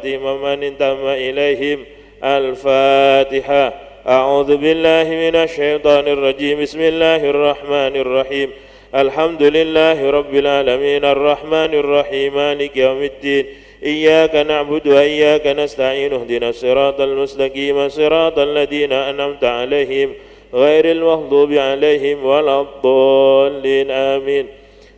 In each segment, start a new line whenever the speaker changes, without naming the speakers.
وقرباتهم ومن انتمى إليهم الفاتحة. أعوذ بالله من الشيطان الرجيم. بسم الله الرحمن الرحيم. الحمد لله رب العالمين الرحمن الرحيم مالك يوم الدين إياك نعبد وإياك نستعين اهدنا الصراط المستقيم صراط الذين أنعمت عليهم غير المغضوب عليهم ولا الضالين آمين.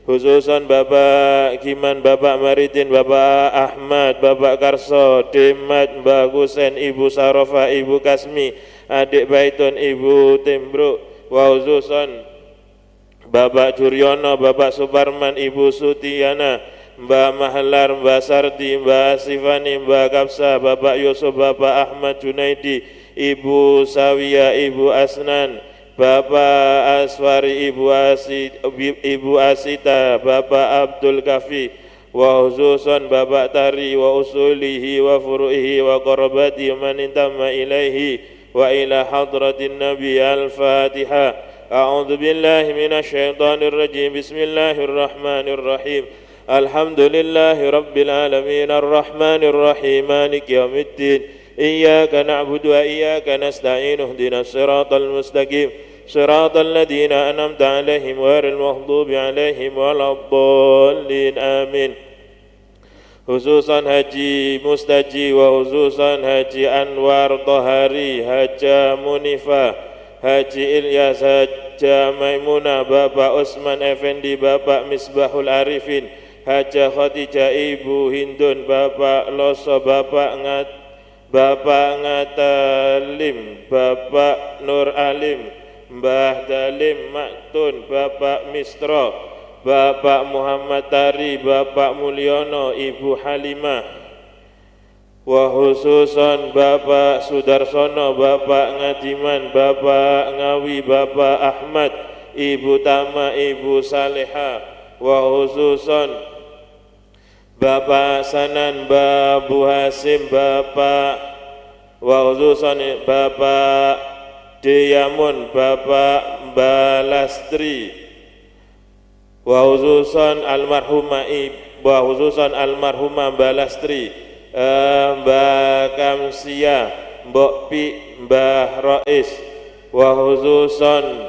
Khususan Bapak Kiman, Bapak Maridin, Bapak Ahmad, Bapak Karso, Demat, Mbak Husen, Ibu Sarofa, Ibu Kasmi, Adik Baitun, Ibu Timbruk, wa khususan Bapak Juryono, Bapak Suparman, Ibu Sutiana, Mbak Mahlar, Mbak Sardi, Mbak Sifani, Mbak Kapsa, Bapak Yusuf, Bapak Ahmad Junaidi, Ibu Sawiya, Ibu Asnan, Bapak Aswari, Ibu Asita, Bapak Abdul Kafi, wa khususan Bapak Tari, wa usulihi, wa furu'ihi, wa qarabati, man intama ilaihi, wa ila hadratin Nabi. Al-Fatihah. A'udzu billahi minasy syaithanir rajim. Bismillahirrahmanirrahim. Alhamdulillahi rabbil alamin arrahmanir rahim maliki yaumiddin iyyaka na'budu wa iyyaka nasta'in ihdinas siratal mustaqim siratal ladzina an'amta 'alaihim ghairil maghdubi 'alaihim waladdallin amin. Khususan Haji Mustaji wa khususan Haji Anwar Tohari, Haja Munifah, Haji Ilyas, Haja Maimunah, Bapak Usman Effendi, Bapak Misbahul Arifin, Haja Khadijah, Ibu Hindun, Bapak Loso, Bapak Ngatalim, Bapak Nur Alim, Mbah Dalim Maktun, Bapak Mistro, Bapak Muhammad Tari, Bapak Mulyono, Ibu Halimah, wa khususan Bapak Sudarsono, Bapak Ngadiman, Bapak Ngawi, Bapak Ahmad, Ibu Tama, Ibu Saleha, wa khususan Bapak Sanan, Babu Hasim, Bapak wa khususan Bapak Deyamun, Bapak Balastri, wa khususan almarhumah Balastri, Mbak Kamsia, Mbok Pi, Mbah Rois, wa khususan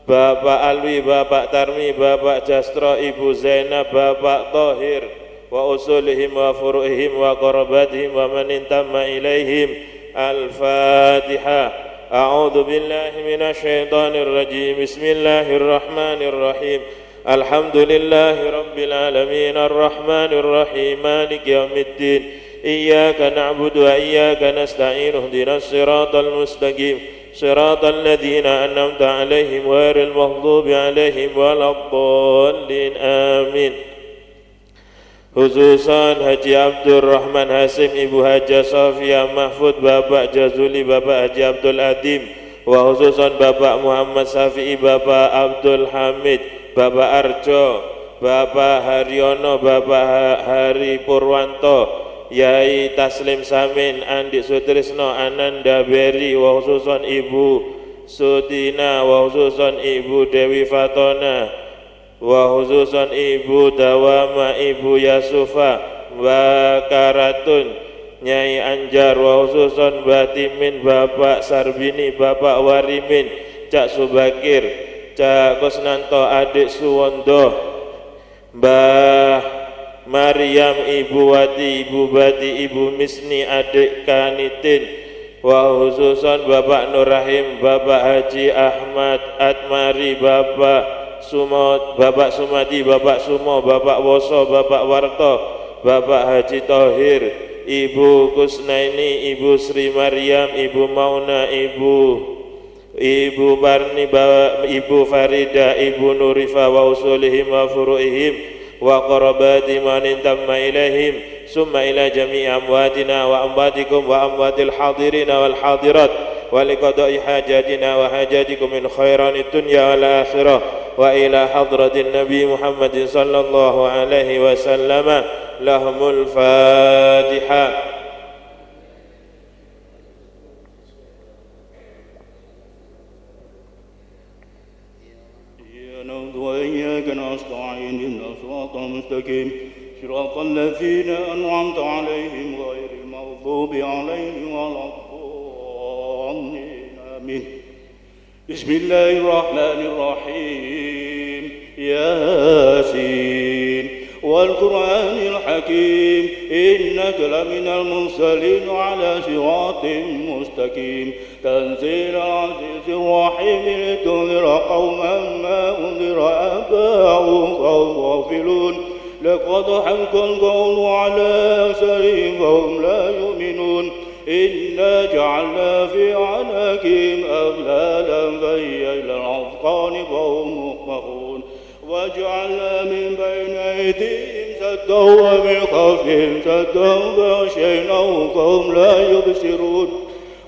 Bapak Alwi, Bapak Tarmi, Bapak Jastro, Ibu Zainab, Bapak Tohir, wa usulihim wa furu'ihim wa qarabatihim wa man intamma ilaihim. Al-Fatihah. A'udzu billahi minasy syaithanir rajim. Bismillahirrahmanirrahim. Alhamdulillahi rabbil alamin arrahmanir rahim maliki yaumiddin iyyaka na'budu wa iyyaka nasta'in ihdinas siratal mustaqim siratal ladzina an'amta 'alaihim ghairil maghdubi 'alaihim waladdallin amin. Khususan Haji Abdurrahman Hasim, Ibu Haja Sofia Mahfud, Bapak Jazuli, Bapak Haji Abdul Adim, wa khususan Bapak Muhammad Safi'i, Bapak Abdul Hamid, Bapak Arjo, Bapak Haryono, Bapak Hari Purwanto, Yai Taslim Samin, Andi Sutrisno, Ananda Beri, wa khususan Ibu Sutina, wa khususan Ibu Dewi Fatona, wa khususan Ibu Dawama, Ibu Yasufa, Mbak Karatun, Nyai Anjar, wa khususan Mbak Timin, Bapak Sarbini, Bapak Warimin, Cak Subakir, Cak Kusnanto, Adik Suwondo, Mbah Maryam, Ibu Wati, Ibu Bati, Ibu Misni, Adik Kanitin, wa khususan Bapak Nur Rahim, Bapak Haji Ahmad Atmari, Bapak Sumot, Bapak Sumati, Bapak Sumo, Bapak Woso, Bapak Warto, Bapak Haji Tohir, Ibu Kusnaini, Ibu Sri Maryam, Ibu Mauna, Ibu Barni, Ibu Farida, Ibu Nurifa, wa usulihim wa furu'ihim wa qarabati man intamma ilaihim summa ila jami'i amwatina wa amwatikum wa amwatil hadirina wal hadirat wa liqada'i hajatina wa hajatikum min khairanid dunya wal akhirah wa ila hadratin Nabi Muhammadin sallallahu alaihi wasallam. Lahumul Fatihah.
وإياك نستعين اهدنا الصراط المستقيم صراط الذين أنعمت عليهم غير المغضوب عليهم ولا الضالين آمين. بسم الله الرحمن الرحيم. ياسين والقرآن الحكيم إنك لمن المرسلين على صراط مستقيم. تنزيل العزيز الرحيم لتنذر قوما ما أنذر آباؤهم فهم غافلون. لقد حق القول على أكثرهم فهم لا يؤمنون. إنا جعلنا في أعناقهم أغلالا فهي إلى الأذقان فهم مقمحون. وجعلنا من بين أيديهم سدا ومن خلفهم سدا فغشيناهم فهم لا يبصرون.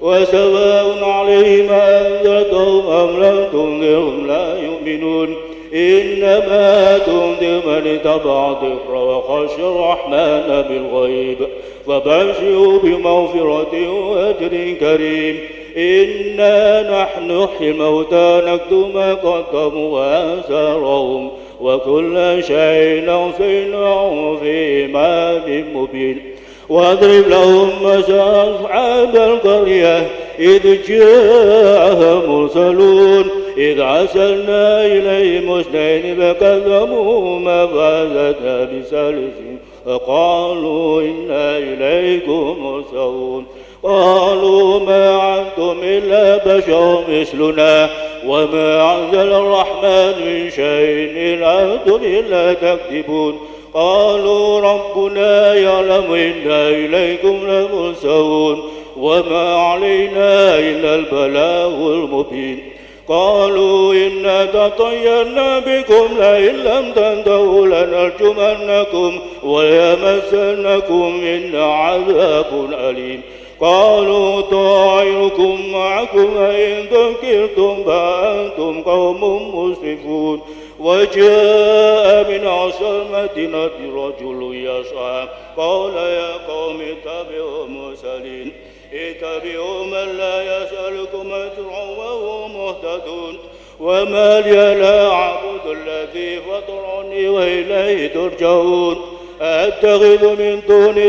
وسواء عليهم أنذرتهم أم لم تنذرهم لا يؤمنون. إنما تنذر من اتبع الذكر وخشى الرحمن بالغيب. فبشروا بمغفرة وأجر كريم. إنا نحن نحيي الموتى نكتب ما قدموا وآثارهم وكل شيء أحصيناه في إمام مبين. واضرب لهم مثل أصحاب القرية إذ جاءها مرسلون إذ عسلنا إليهم اثنين فكذبوهما فزدنا بثالث فقالوا إنا إليكم مرسلون. قالوا ما أنتم إلا بشر مثلنا وما أنزل الرحمن من شيء إن أنتم إلا تكذبون. قالوا ربنا يعلم إنا إليكم لمرسلون وما علينا إلا البلاغ المبين. قالوا إنا تطيرنا بكم لئن لم تنتهوا لنرجمنكم وليمسنكم منا عذاب أليم. قالوا طائركم معكم وإن ذكرتم فأنتم قوم مسرفون. وجاء من أقصى المدينة رجل يسعى قال يا قوم اتبعوا المرسلين اتبعوا من لا يسألكم أجرا وهم مهتدون. وما لي لا أعبد الذي فطرني وإليه ترجعون. أتخذ من دونه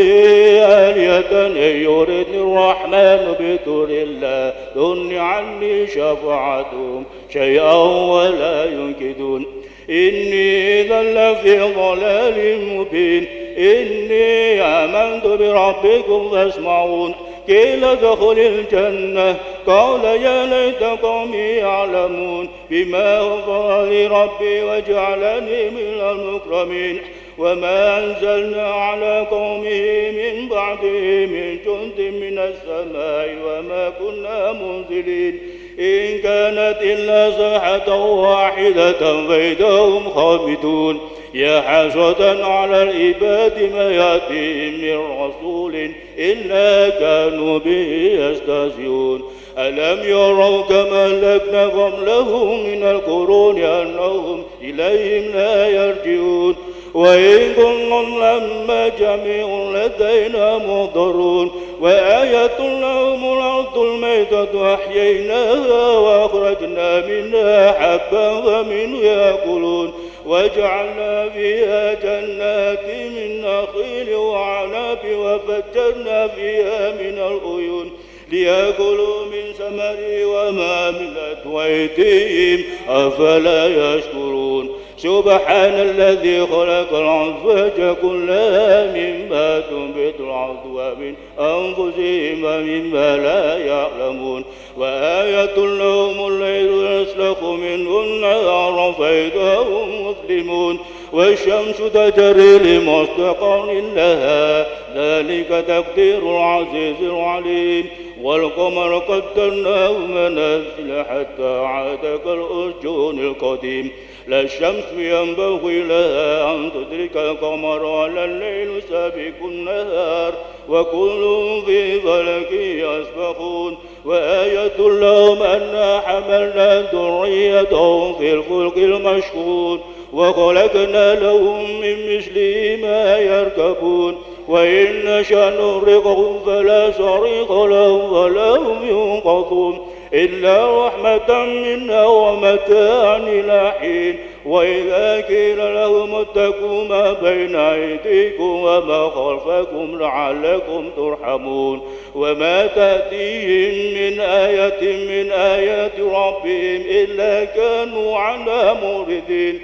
آلهة إن يردني الرحمن بضر لا تغن عني شفاعتهم شيئا ولا ينقذون. إني إذا لفي ضلال مبين. إني آمنت بربكم فاسمعون. قيل ادخل الجنة قال يا ليت قومي يعلمون بما غفر لي ربي وجعلني من المكرمين. وما أنزلنا على قومه من بعده من جند من السماء وما كنا منزلين. إن كانت إلا صيحة واحدة فإذا هم خامدون. يا حسرة على العباد ما يأتيهم من رسول إلا كانوا به يستهزئون. ألم يروا كما أهلكنا قبلهم من القرون أنهم إليهم لا يرجعون. وإن كنتم لما جميع لدينا محضرون. وآية لهم الأرض الميتة أحييناها وأخرجنا منها حبا ومنه يأكلون. وجعلنا فيها جنات من نخيل وعنب وفجرنا فيها من العيون ليأكلوا من ثمره وما عملت أيديهم أفلا يشكرون. سبحان الذي خلق الأزواج كلها مما تنبت الأرض ومن أنفسهم ومما لا يعلمون. وآية لهم الليل يسلخ منه النهار فإذا هم مسلمون. والشمس تجري لمستقر لها ذلك تقدير العزيز العليم. والقمر قدرناه منازل حتى عاد كالأرجون القديم. لا الشمس ينبغي لها أن تدرك القمر ولا الليل سابق النهار وكل في فلك يسبحون. وآية لهم أنا حملنا ذريتهم في الفلك المشحون وخلقنا لهم من مثله ما يركبون. وإن نشأ نغرقهم فلا صريخ لهم ولا هم ينقذون. إلا رحمة منا ومتاعا إلى حين وإذا قيل لهم اتقوا ما بين أيديكم وما خلفكم لعلكم ترحمون وما تأتيهم من آية من آيات ربهم إلا كانوا عنها موردين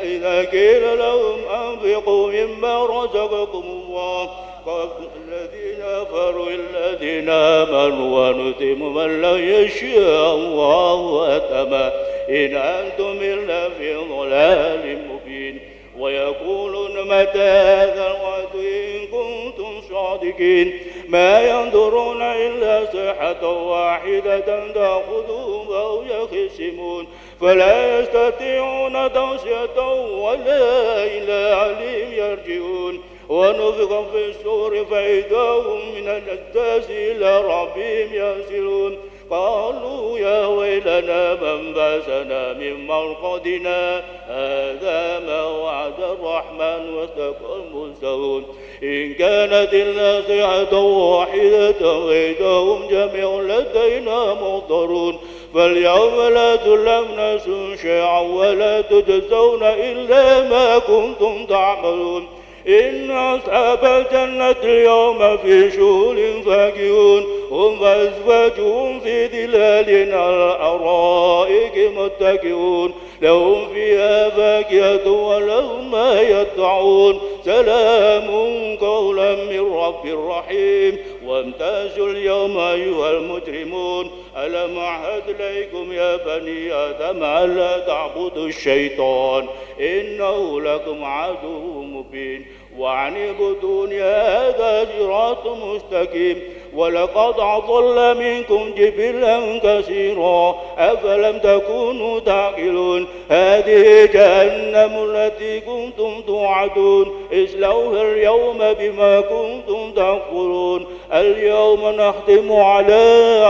إذا قيل لهم أنفقوا مما رزقكم الله قال الذين كفروا الذين آمنوا ونتم من لم يشاء الله أتما إن أنتم إلا في ضلال مبين ويقولون متى هذا الوعد إن كنتم صادقين ما ينظرون إلا صيحة واحدة تأخذهم أو يخصمون فلا يستطيعون توصية ولا إلى عليم يرجعون ونفخ في الصور فإذا هم من الأجداث إلى ربهم ينسلون قالوا يا ويلنا من بعثنا من مرقدنا هذا ما وعد الرحمن وصدق المرسلون إن كانت إلا صيحة واحدة فإذا هم جميع لدينا محضرون فاليوم لا تظلم نفس شيئا ولا تجزون إلا ما كنتم تعملون إن أصحاب الجنة اليوم في شغل فاكهون هم وأزواجهم في ظلال على الأرائك متكئون لهم فيها فاكهة ولهم ما يدعون سلام قولا من رب رحيم وامتازوا اليوم أيها المجرمون ألم أعهد إليكم يا بني آدم ألا تعبدوا الشيطان إنه لكم عدو مبين وأن اعبدوني هذا صراط مستقيم ولقد أضل منكم جبلا كثيرا أفلم تكونوا تعقلون هذه جهنم التي كنتم توعدون اصلوها اليوم بما كنتم تكفرون اليوم نختم على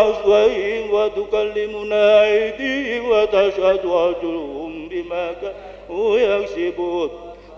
أفواههم وتكلمنا أيديهم وتشهد أرجلهم بما كانوا يكسبون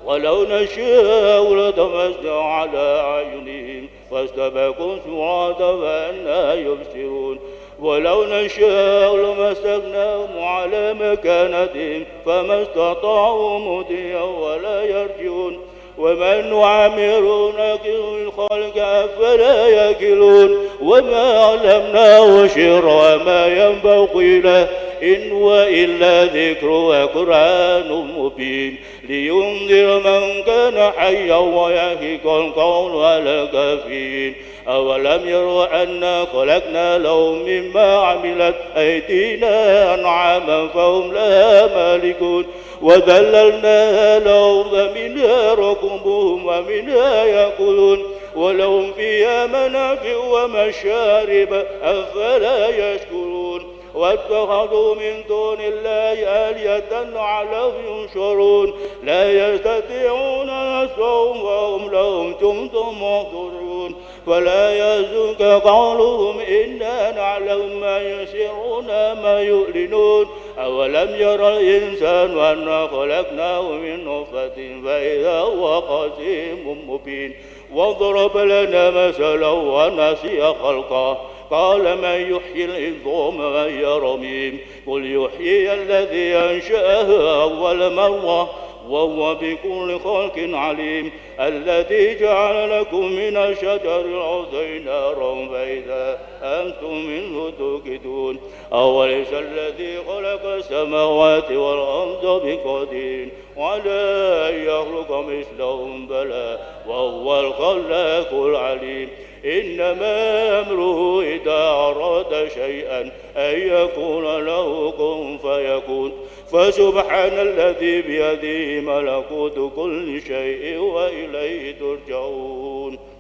ولو نشاء لطمسنا على أعينهم فاستبقوا الصراط فأنى يبصرون ولو نشاء لمسكناهم على مكانتهم فما استطاعوا مضيا ولا يرجعون ومن نعمره نكره الخلق أفلا يأكلون وما علمناه شر ما ينبغي له إن هو إلا ذكر وقرآن مبين لينذر من كان حيا ويحق القول على الكافرين أولم يروا أنا خلقنا لهم مما عملت أيدينا أنعاما فهم لها مالكون وذللناها لهم فمنها ركوبهم ومنها يأكلون ولهم فيها منافع ومشارب أفلا يشكرون واتخذوا من دون الله آلهة لعلهم ينصرون لا يستطيعون نصرهم وهم لهم جند محضرون فلا يحزنك قولهم إنا نعلم ما يسرون ما يعلنون أولم ير الإنسان أنا خلقناه من نطفة فإذا هو خصيم مبين وضرب لنا مثلا ونسي خلقه قال من يحيي العظام وهي رميم قل يحيي الذي أنشأها أول مرة وهو بكل خلق عليم الذي جعل لكم من الشجر الأخضر نارا فإذا أنتم منه توقدون أوليس الذي خلق السماوات والأرض بقدير ولا يخلق مثلهم بلى وهو الخلاق العليم إنما أمره إذا أراد شيئا أن يقول له كن فيكون فسبحان الذي بيده ملكوت كل شيء وإليه ترجعون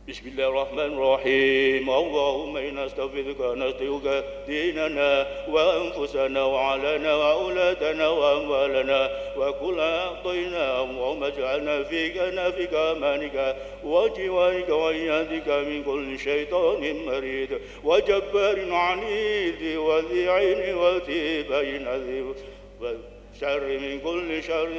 بسم الله الرحمن الرحيم اللهم إنا نستغفرك ديننا وأنفسنا وعلنا وأولادنا وأموالنا وكل أعطينا اللهم اجعلنا في كنفك أمانك وجوارك وإيادك من كل شيطان مريد وجبار عنيد وذي عين وذي بين ذي وشر من كل شر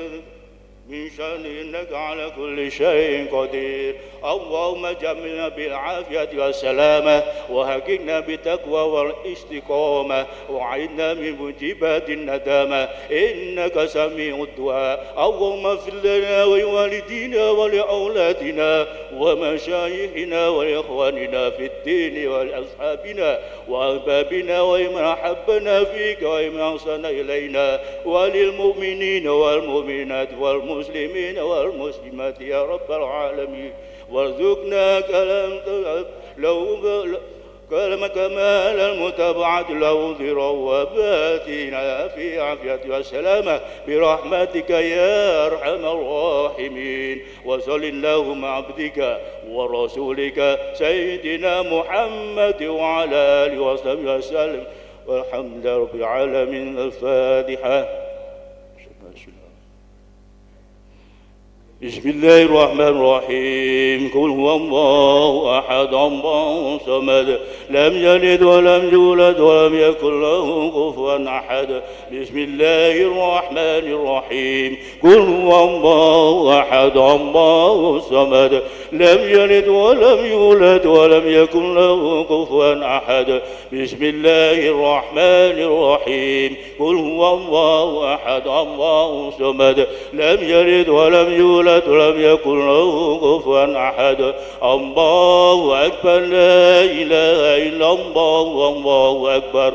من شأن إنك على كل شيء قدير. اللهم جملنا بالعافية والسلامة وحققنا بالتقوى والاستقامة وعدنا من موجبات الندامة إنك سميع الدعاء. اللهم اغفر لنا ولوالدينا ولأولادنا ومشايخنا وإخواننا في الدين ولأصحابنا وأحبابنا ومن أحبنا فيك ومن أحسن إلينا وللمؤمنين والمؤمنات والمسلمين والمسلمات يا رب العالمين. وارزقنا كمال المتابعة له ذرواتنا في عافية والسلامة برحمتك يا أرحم الراحمين. وصل اللهم عبدك ورسولك سيدنا محمد وعلى آله وصحبه وسلم والحمد لله رب العالمين. الفاتحة. بسم الله الرحمن الرحيم. قل هو الله أحد الله الصمد لم يلد ولم يولد ولم يكن له كفوا أحد. بسم الله الرحمن الرحيم. قل هو الله أحد الله الصمد لم يلد ولم يولد ولم يكن له كفوا أحد. بسم الله الرحمن الرحيم. قل هو الله أحد الله الصمد لم يلد ولم يولد ولم يكن له كفوا أحد. الله أكبر. لا إله إلا الله والله أكبر.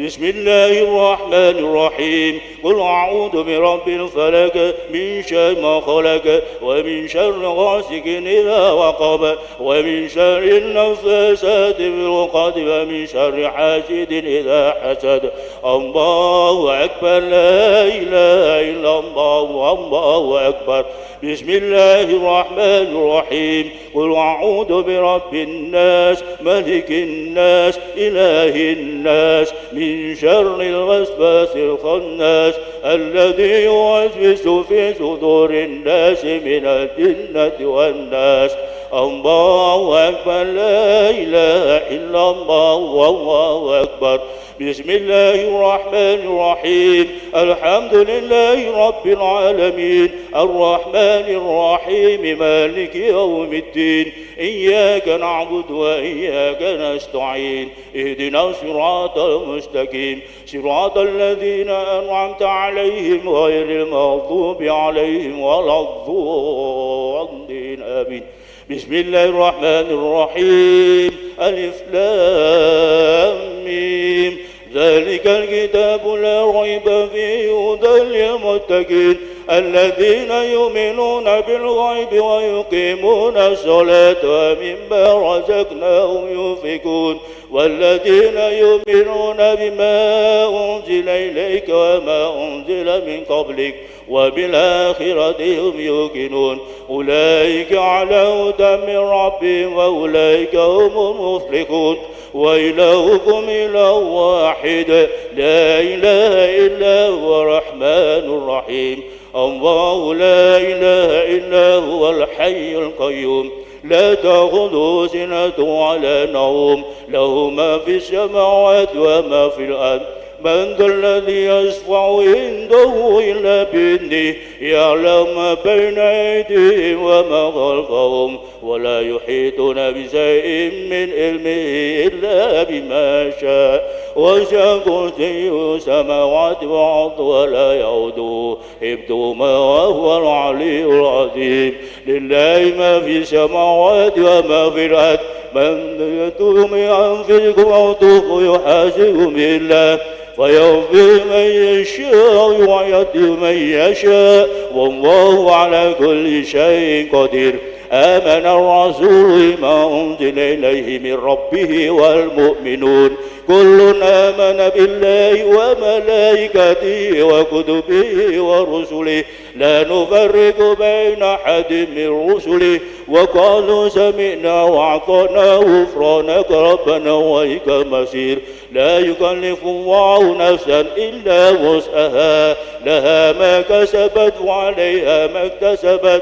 بسم الله الرحمن الرحيم. قل أعوذ برب الفلق من شر ما خلق ومن شر غاسق إذا وقب ومن شر النفاثات في العقد ومن شر حاسد إذا حسد. الله أكبر. لا إله إلا الله والله أكبر. بسم الله الرحمن الرحيم. قل أعوذ برب الناس ملك الناس إله الناس من شر الوسواس الخناس الذي يوسوس في صدور الناس من الجنة والناس. الله أكبر. لا إله إلا الله والله أكبر. بسم الله الرحمن الرحيم. الحمد لله رب العالمين الرحمن الرحيم مالك يوم الدين. إياك نعبد وإياك نستعين. اهدنا الصراط المستقيم صراط الذين أنعمت عليهم غير المغضوب عليهم ولا الضالين. آمين. بسم الله الرحمن الرحيم. ألف لام ميم. ذلك الكتاب لا ريب فيه هدى للمتقين الذين يؤمنون بالغيب ويقيمون الصلاة ومما رزقناهم ينفقون والذين يؤمنون بما أنزل إليك وما أنزل من قبلك وبالآخرة هم يوقنون. أولئك على هدى من ربهم وأولئك هم المفلحون. وإلهكم إله واحد لا إله إلا هو الرحمن الرحيم. الله لا إله إلا هو الحي القيوم لا تأخذه سنة ولا نوم له ما في السماوات وما في الأرض. من ذا الذي يشفع عنده إلا بإذنه يعلم ما بين أيديهم وما خلفهم ولا يحيطون بشيء من علمه إلا بما شاء. وسع كرسيه السماوات والأرض ولا يؤوده حفظهما وهو العلي العظيم. لله ما في السماوات وما في الأرض. من يتوب ينفق ويطوف يحاسب بالله فيغفر من يشاء ويهدي من يشاء والله على كل شيء قدير. آمن الرسول بما أنزل إليه من ربه والمؤمنون كل آمن بالله وملائكته وكتبه ورسله لا نفرق بين أحد من رسله وقالوا سمعنا وأطعنا غفرانك ربنا وإليك المصير. لا يكلف الله نفسا إلا وسعها لها ما كسبت وعليها ما اكتسبت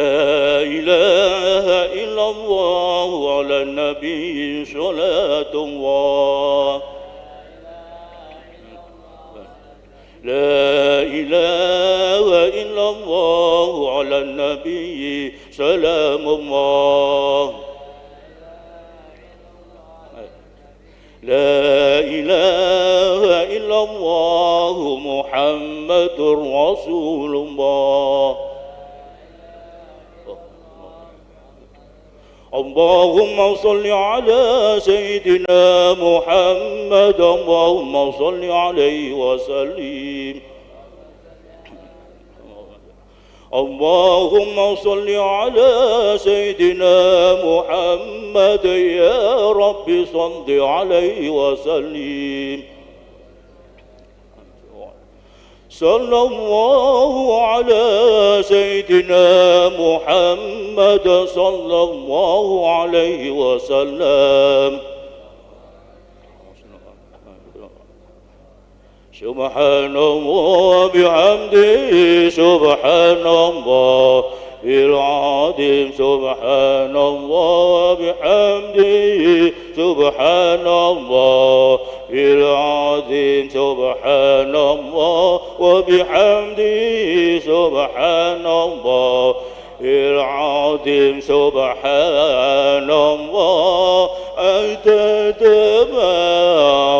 لا إله إلا الله على النبي صلاة الله لا إله إلا الله على النبي سلام الله لا إله إلا الله محمد رسول الله اللهم صل على سيدنا محمد اللهم صل عليه وسلم اللهم صل على سيدنا محمد يا رب صل عليه وسلم صلى الله على سيدنا محمد صلى الله عليه وسلم سبحان الله بحمده سبحان الله العظيم سبحان الله بحمده سبحان الله العظيم سبحان الله وبحمده سبحان الله العظيم سبحان الله أنت ما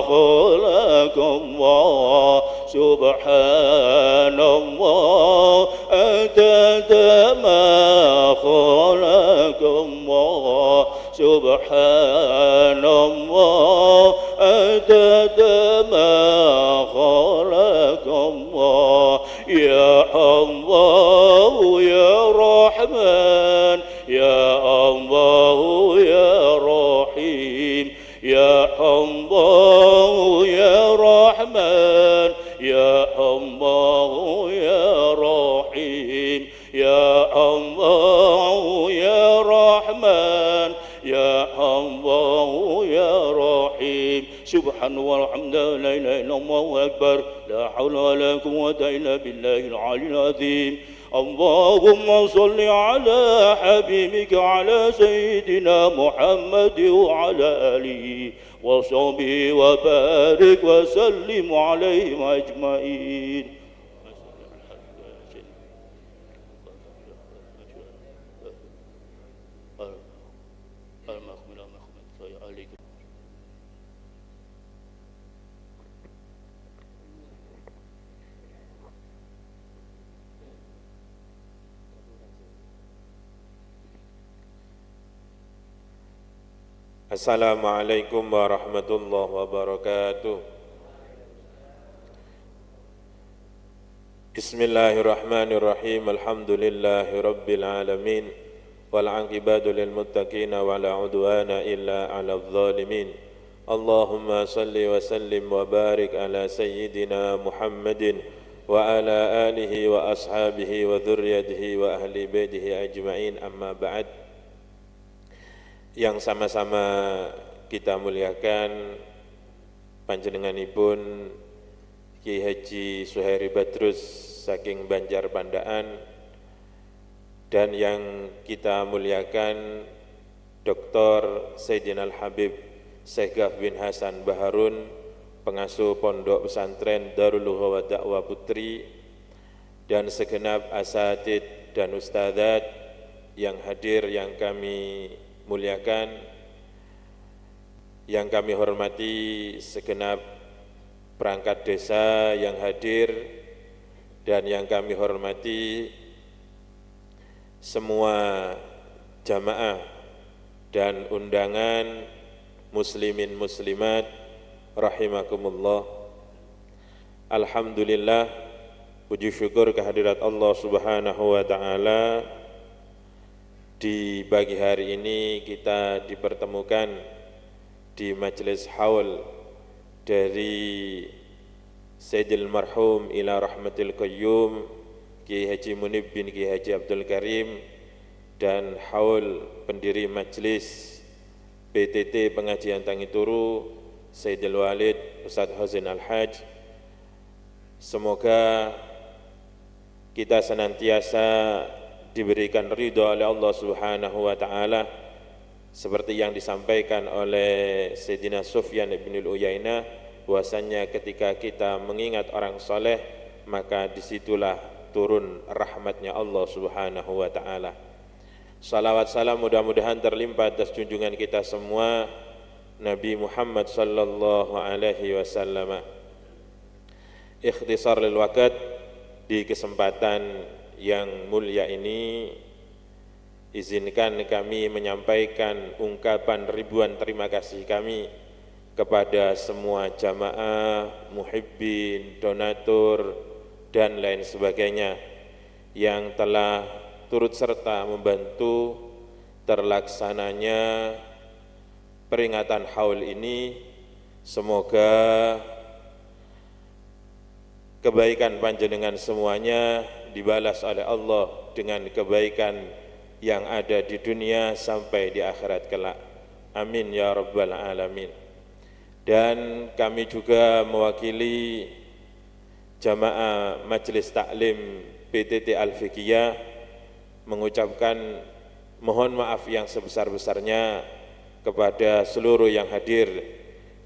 خلق الله سبحان الله أنت ما خلق الله سبحان الله أنت ما خلق الله يا الله يا رحمن يا الله يا رحيم يا الله يا رحمن يا الله يا رحيم يا الله يا رحمن يا الله يا رحيم سبحان والحمد لله لا إله إلا الله أكبر لا حول ولا قوة إلا بالله العلي العظيم اللهم صل على حبيبك على سيدنا محمد وعلى آله وصحبه وبارك وسلم عليهم أجمعين
Assalamualaikum warahmatullahi wabarakatuh. Bismillahirrahmanirrahim. Alhamdulillahi rabbil alamin. Wal aqibatu lil muttaqin wa la udwana illa 'alal zalimin. Allahumma salli wa sallim wa barik ala sayyidina Muhammadin wa ala alihi wa ashabihi wa dzurriyyatihi wa ahli baitihi ajma'in, amma ba'd. Yang sama-sama kita muliakan panjenenganipun Kiai Haji Suhairi Badrus saking Banjar Pandaan, dan yang kita muliakan Dr. Sayyidina Al-Habib Syekhah bin Hasan Baharun, pengasuh Pondok Pesantren Darul Lughah wa Da'wah Putri, dan segenap asatid dan ustadzat yang hadir, yang kami muliakan, yang kami hormati segenap perangkat desa yang hadir, dan yang kami hormati semua jamaah dan undangan muslimin muslimat rahimakumullah. Alhamdulillah, puji syukur kehadirat Allah Subhanahu wa taala. Di pagi hari ini kita dipertemukan di majelis haul dari Sayyidil Marhum ila Rahmatil Qayyum Kiai Haji Munib bin Kiai Haji Abdul Karim, dan haul pendiri majelis PTT Pengajian Tangituru Sayyidil Walid Ustadz Husain Al-Hajj. Semoga kita senantiasa diberikan ridho oleh Allah Subhanahu wa taala, seperti yang disampaikan oleh Sayyidina Sufyan bin Uyainah, bahwasanya ketika kita mengingat orang soleh, maka disitulah turun rahmatnya Allah Subhanahu wa taala. Salawat salam mudah-mudahan terlimpah atas junjungan kita semua Nabi Muhammad sallallahu alaihi wasallam. Ikhtisar lil waqt, di kesempatan yang mulia ini izinkan kami menyampaikan ungkapan ribuan terima kasih kami kepada semua jamaah, muhibbin, donatur, dan lain sebagainya yang telah turut serta membantu terlaksananya peringatan haul ini. Semoga kebaikan panjenengan semuanya dibalas oleh Allah dengan kebaikan yang ada di dunia sampai di akhirat kelak. Amin ya rabbal alamin. Dan kami juga mewakili jamaah Majelis Taklim PTT Al-Fiqhiyah mengucapkan mohon maaf yang sebesar-besarnya kepada seluruh yang hadir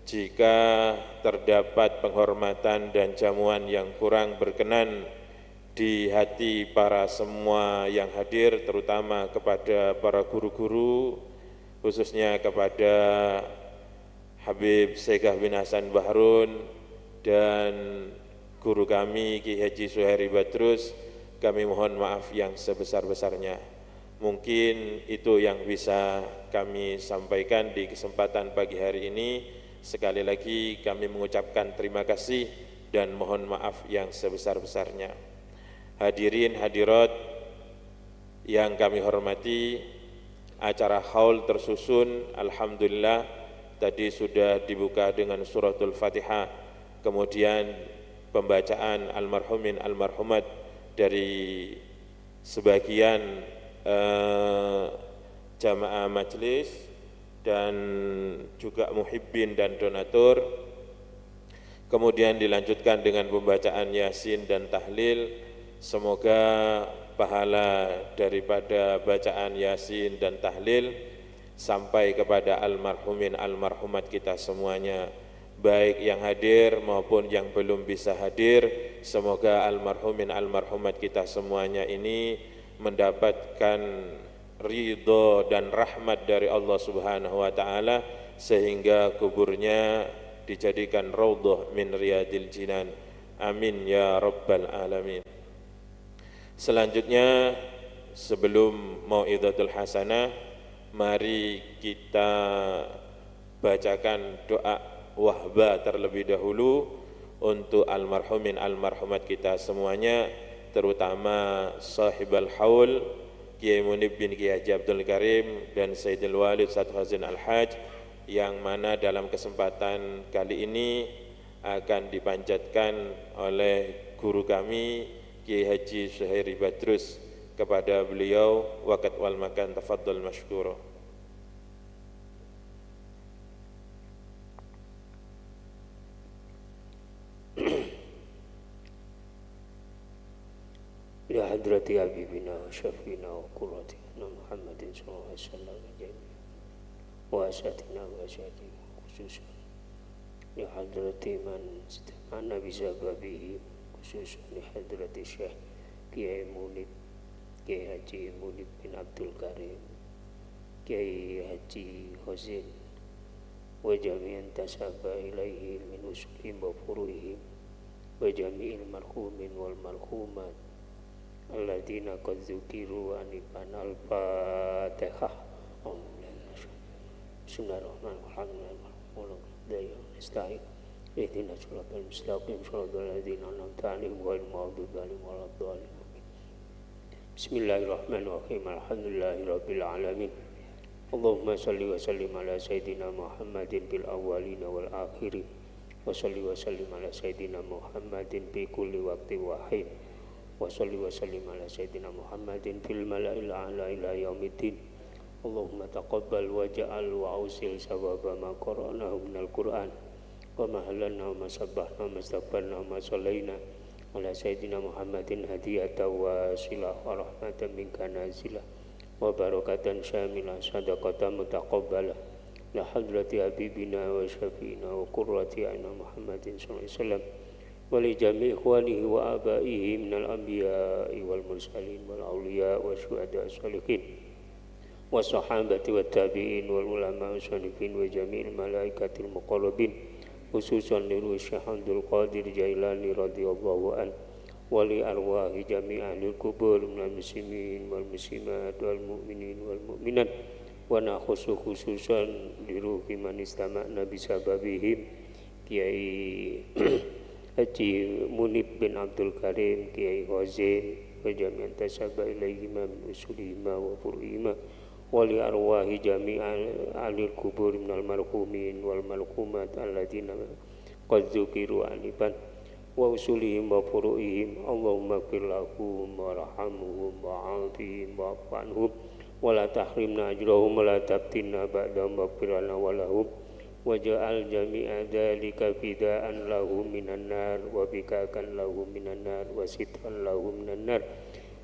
jika terdapat penghormatan dan jamuan yang kurang berkenan di hati para semua yang hadir, terutama kepada para guru-guru, khususnya kepada Habib Syekhah bin Hasan Bahrun dan guru kami Ki Haji Suhairi Badrus. Kami mohon maaf yang sebesar-besarnya. Mungkin itu yang bisa kami sampaikan di kesempatan pagi hari ini. Sekali lagi kami mengucapkan terima kasih dan mohon maaf yang sebesar-besarnya. Hadirin hadirat yang kami hormati, acara haul tersusun alhamdulillah tadi sudah dibuka dengan suratul Fatihah, kemudian pembacaan almarhumin almarhumat dari sebagian jamaah majelis dan juga muhibbin dan donatur. Kemudian dilanjutkan dengan pembacaan Yasin dan tahlil. Semoga pahala daripada bacaan Yasin dan tahlil sampai kepada almarhumin almarhumat kita semuanya, baik yang hadir maupun yang belum bisa hadir. Semoga almarhumin almarhumat kita semuanya ini mendapatkan ridho dan rahmat dari Allah Subhanahu wa taala sehingga kuburnya dijadikan raudhah min riyadil jinan. Amin ya rabbal alamin. Selanjutnya, sebelum mau'izatul hasanah, mari kita bacakan doa wahba terlebih dahulu untuk almarhumin almarhumat kita semuanya, terutama sahibul haul Kiai Munib bin Kiai Haji Abdul Karim dan Sayyidul Walid Ustaz Hazin Al-Haj, yang mana dalam kesempatan kali ini akan dipanjatkan oleh guru kami Kiai Haji Suhairi Badrus. Kepada beliau waqt wal makan tafadhal masykura.
Ya hadrati habibina wa syafina wa qurrati Muhammadin sallallahu alaihi wasallam wa asyatina wa asyatina khususan ya hadrati man istamana bisababihi khususan ya hadrati Syekh Kiai Munib Kiai Haji Munib bin Abdul Karim Kiai Haji Hozin wa jami'an tasaba ilaihi min usulihim wa furuhihim wa jami'il marhumin wal marhumat alladzina qad dzukiru wa nibanal fatihah. Bismillahirrahmanirrahim. Nasta'in ihdinas siratal mustaqim siratal ladzina an'amta 'alaihim ghairil maghdubi 'alaihim waladdallin. Bismillahirrahmanirrahim. Alhamdulillahirabbil alamin. Allahumma shalli wa sallim ala sayyidina Muhammadin fil awwalin wal akhirin wa shalli wa sallim ala sayyidina Muhammadin fi kulli waqtin wa hin wa salli wa sallim ala sayyidina Muhammadin fil mala'il a'la ila yaumiddin. Allahumma taqabbal wa ja'al wa ausil sawaba ma qara'nahu minal Qur'an wa ma halalna wa ma sabbahna wa ma astaghfarna wa ma sallaina على سيدنا محمد هدية واصلة ورحمة منك نازلة وبركة شاملة صدقة متقبلة لحضرة حبيبنا وشفينا وقرة أعين محمد صلى الله عليه وسلم ولجميع إخوانه وآبائه من الأنبياء والمرسلين والأولياء والشهداء الصالحين والصحابة والتابعين والعلماء الصالحين وجميع الملائكة المقربين خصوصا لروح الشيخ عبد القادر جيلاني رضي الله عنه ولأرواح جميع أهل القبور من المسلمين والمسلمات والمؤمنين والمؤمنات ونخص خصوصا لروح من استمعنا بسببهم Kiai Haji Munib bin Abdul Karim, Kiai Ghazin, وجميع تسبب إليهما من أصولهما وفروعهما ولأرواح جميع أهل القبور من المرحومين والمرحومات الذين قد ذكروا آنفا وأصولهم وفروعهم اللهم اغفر لهم وارحمهم وعافهم واعف عنهم ولا تحرمنا أجرهم ولا تفتنا بعدهم واغفر لنا ولهم وجعل جميع ذلك فداء له من النار وبكاكا له من النار وسترا له من النار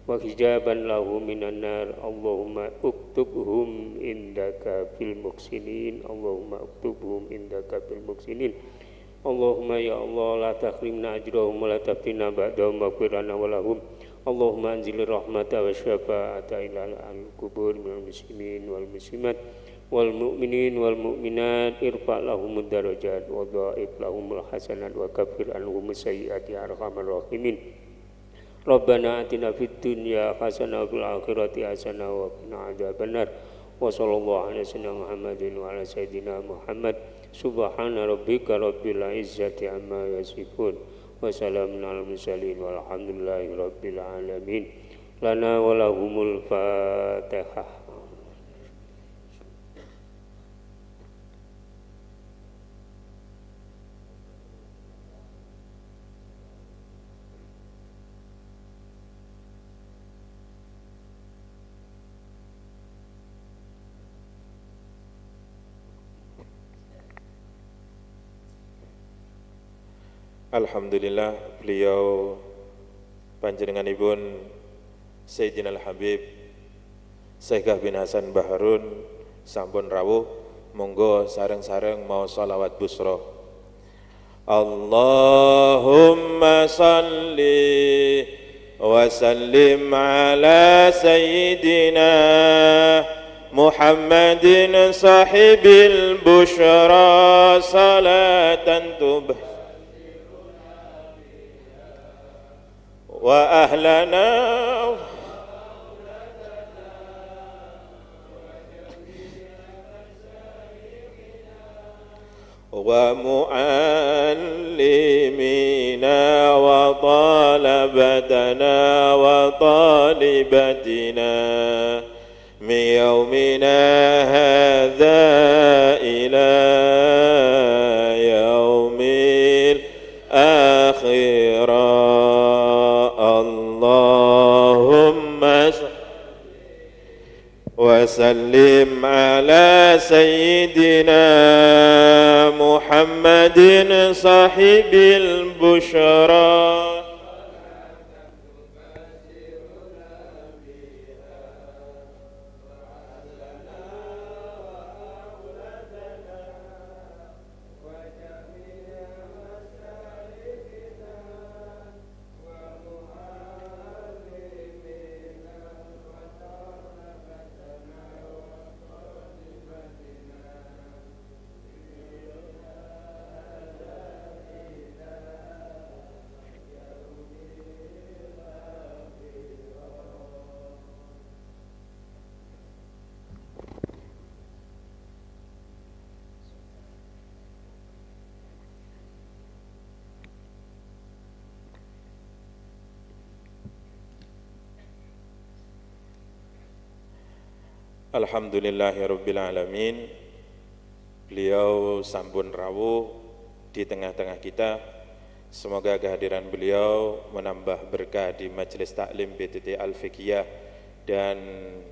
وحجابا له من النار اللهم اكتبهم عندك في المحسنين اللهم اكتبهم عندك في المحسنين اللهم يا الله لا تحرمنا أجرهم ولا تفتنا بعدهم واغفر لنا ولهم اللهم أنزل الرحمة والشفاعة إلى القبور من المسلمين والمسلمات والمؤمنين والمؤمنات ارفع لهم الدرجات وضاعف لهم الحسنات وكفر عنهم السيئات يا أرحم الراحمين ربنا آتنا في الدنيا حسنة وفي الآخرة حسنة وقنا عذاب النار وصلى الله على سيدنا محمد وعلى سيدنا محمد سبحان ربك رب العزة عما يصفون وسلام على المرسلين والحمد لله رب العالمين لنا ولهم الفاتحة.
Alhamdulillah beliau panjenenganipun Sayyidina Al-Habib Syekhah bin Hasan Baharun sampun rawuh, monggo sareng-sareng mau sholawat busra. Allahumma salli wa sallim ala Sayyidina Muhammadin sahibil bushra salatan tubah wa ahlana wa muallimina wa talabatana wa talibatina min yawmina hadha ila yawmil akhirah. وسلم على سيدنا محمد صاحب البشرى Alhamdulillahirrabbilalamin. Beliau sampun rawuh di tengah-tengah kita. Semoga kehadiran beliau menambah berkah di majelis taklim PTT Al-Fiqhiyah dan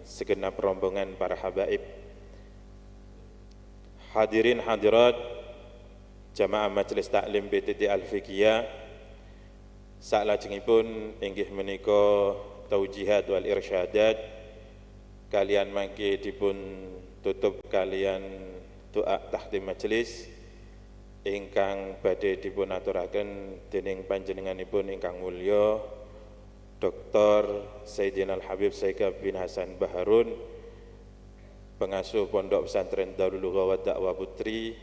segenap rombongan para habaib. Hadirin hadirat jamaah majelis taklim PTT Al-Fiqhiyah, Salajengipun inggih menika taujihat wal irsyadat kalian mangke dipun tutup kalian doa tahtim majelis ingkang badhe dipun aturaken dening panjenenganipun ingkang mulya Dr. Sayyidina Al-Habib Syaikh bin Hasan Baharun, pengasuh Pondok Pesantren Darul Lughah wa Da'wah Putri.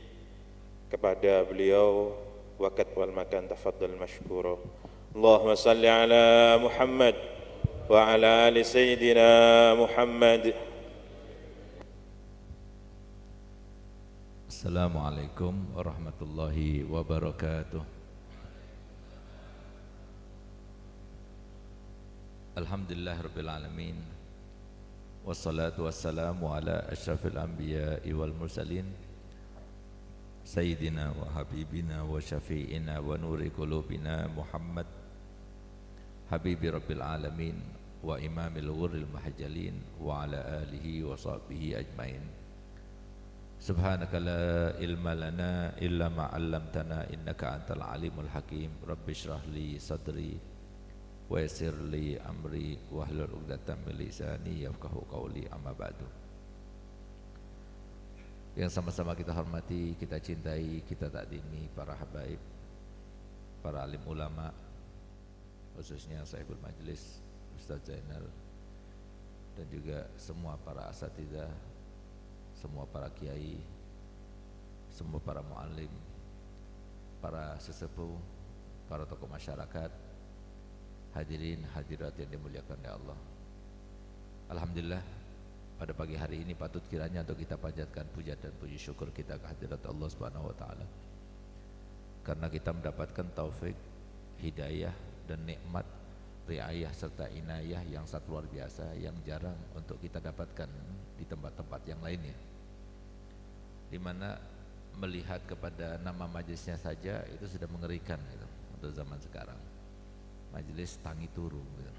Kepada beliau waqt wal makan tafaddal masykura. Allahumma salli ala Muhammad wa ala ali Sayyidina Muhammad.
Assalamualaikum warahmatullahi wabarakatuh. Alhamdulillahirabbil alamin. Wassalatu wassalamu ala asyrafil anbiya'i wal mursalin Sayyidina wa habibina wa syafi'ina wa nuri qulubina Muhammad Habibi Rabbil Alamin wa imamil ghurril mahjalin wa ala alihi wa sahbihi ajmain. Subhanaka la ilma lana illa ma 'allamtana innaka antal alimul hakim. Rabbi shrah li sadri wa yassir li amri wahlul 'uqdatam min lisani yafqahu qawli, amma ba'du. Yang sama-sama kita hormati, kita cintai, kita takdimi para habaib, para alim ulama, khususnya sahibul majlis Ustaz Zainal, dan juga semua para asatidzah, semua para kiai, semua para muallim, para sesepuh, para tokoh masyarakat, hadirin hadirat yang dimuliakan oleh Allah. Alhamdulillah, pada pagi hari ini patut kiranya untuk kita panjatkan puja dan puji syukur kita ke hadirat Allah Subhanahu wa taala. Karena kita mendapatkan taufik, hidayah dan nikmat, riayah serta inayah yang sangat luar biasa yang jarang untuk kita dapatkan di tempat-tempat yang lainnya. Di mana melihat kepada nama majelisnya saja itu sudah mengerikan gitu, untuk zaman sekarang. Majelis Tangi Turu gitu.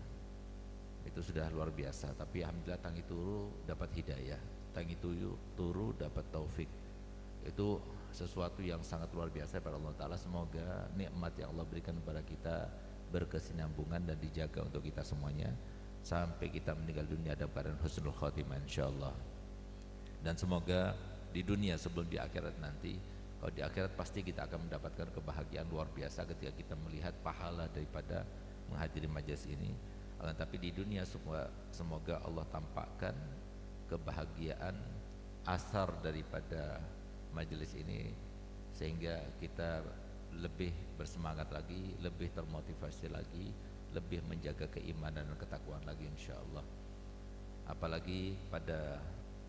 Itu sudah luar biasa, tapi alhamdulillah Tangi Turu dapat hidayah, Tangi Turu dapat taufik. Itu sesuatu yang sangat luar biasa pada Allah Ta'ala. Semoga nikmat yang Allah berikan kepada kita berkesinambungan dan dijaga untuk kita semuanya sampai kita meninggal dunia dalam keadaan husnul khotimah insyaallah. Dan semoga di dunia sebelum di akhirat nanti, kalau di akhirat pasti kita akan mendapatkan kebahagiaan luar biasa ketika kita melihat pahala daripada menghadiri majelis ini. Tapi di dunia semoga Allah tampakkan kebahagiaan asar daripada majelis ini sehingga kita lebih bersemangat lagi, lebih termotivasi lagi, lebih menjaga keimanan dan ketakwaan lagi insyaallah. Apalagi pada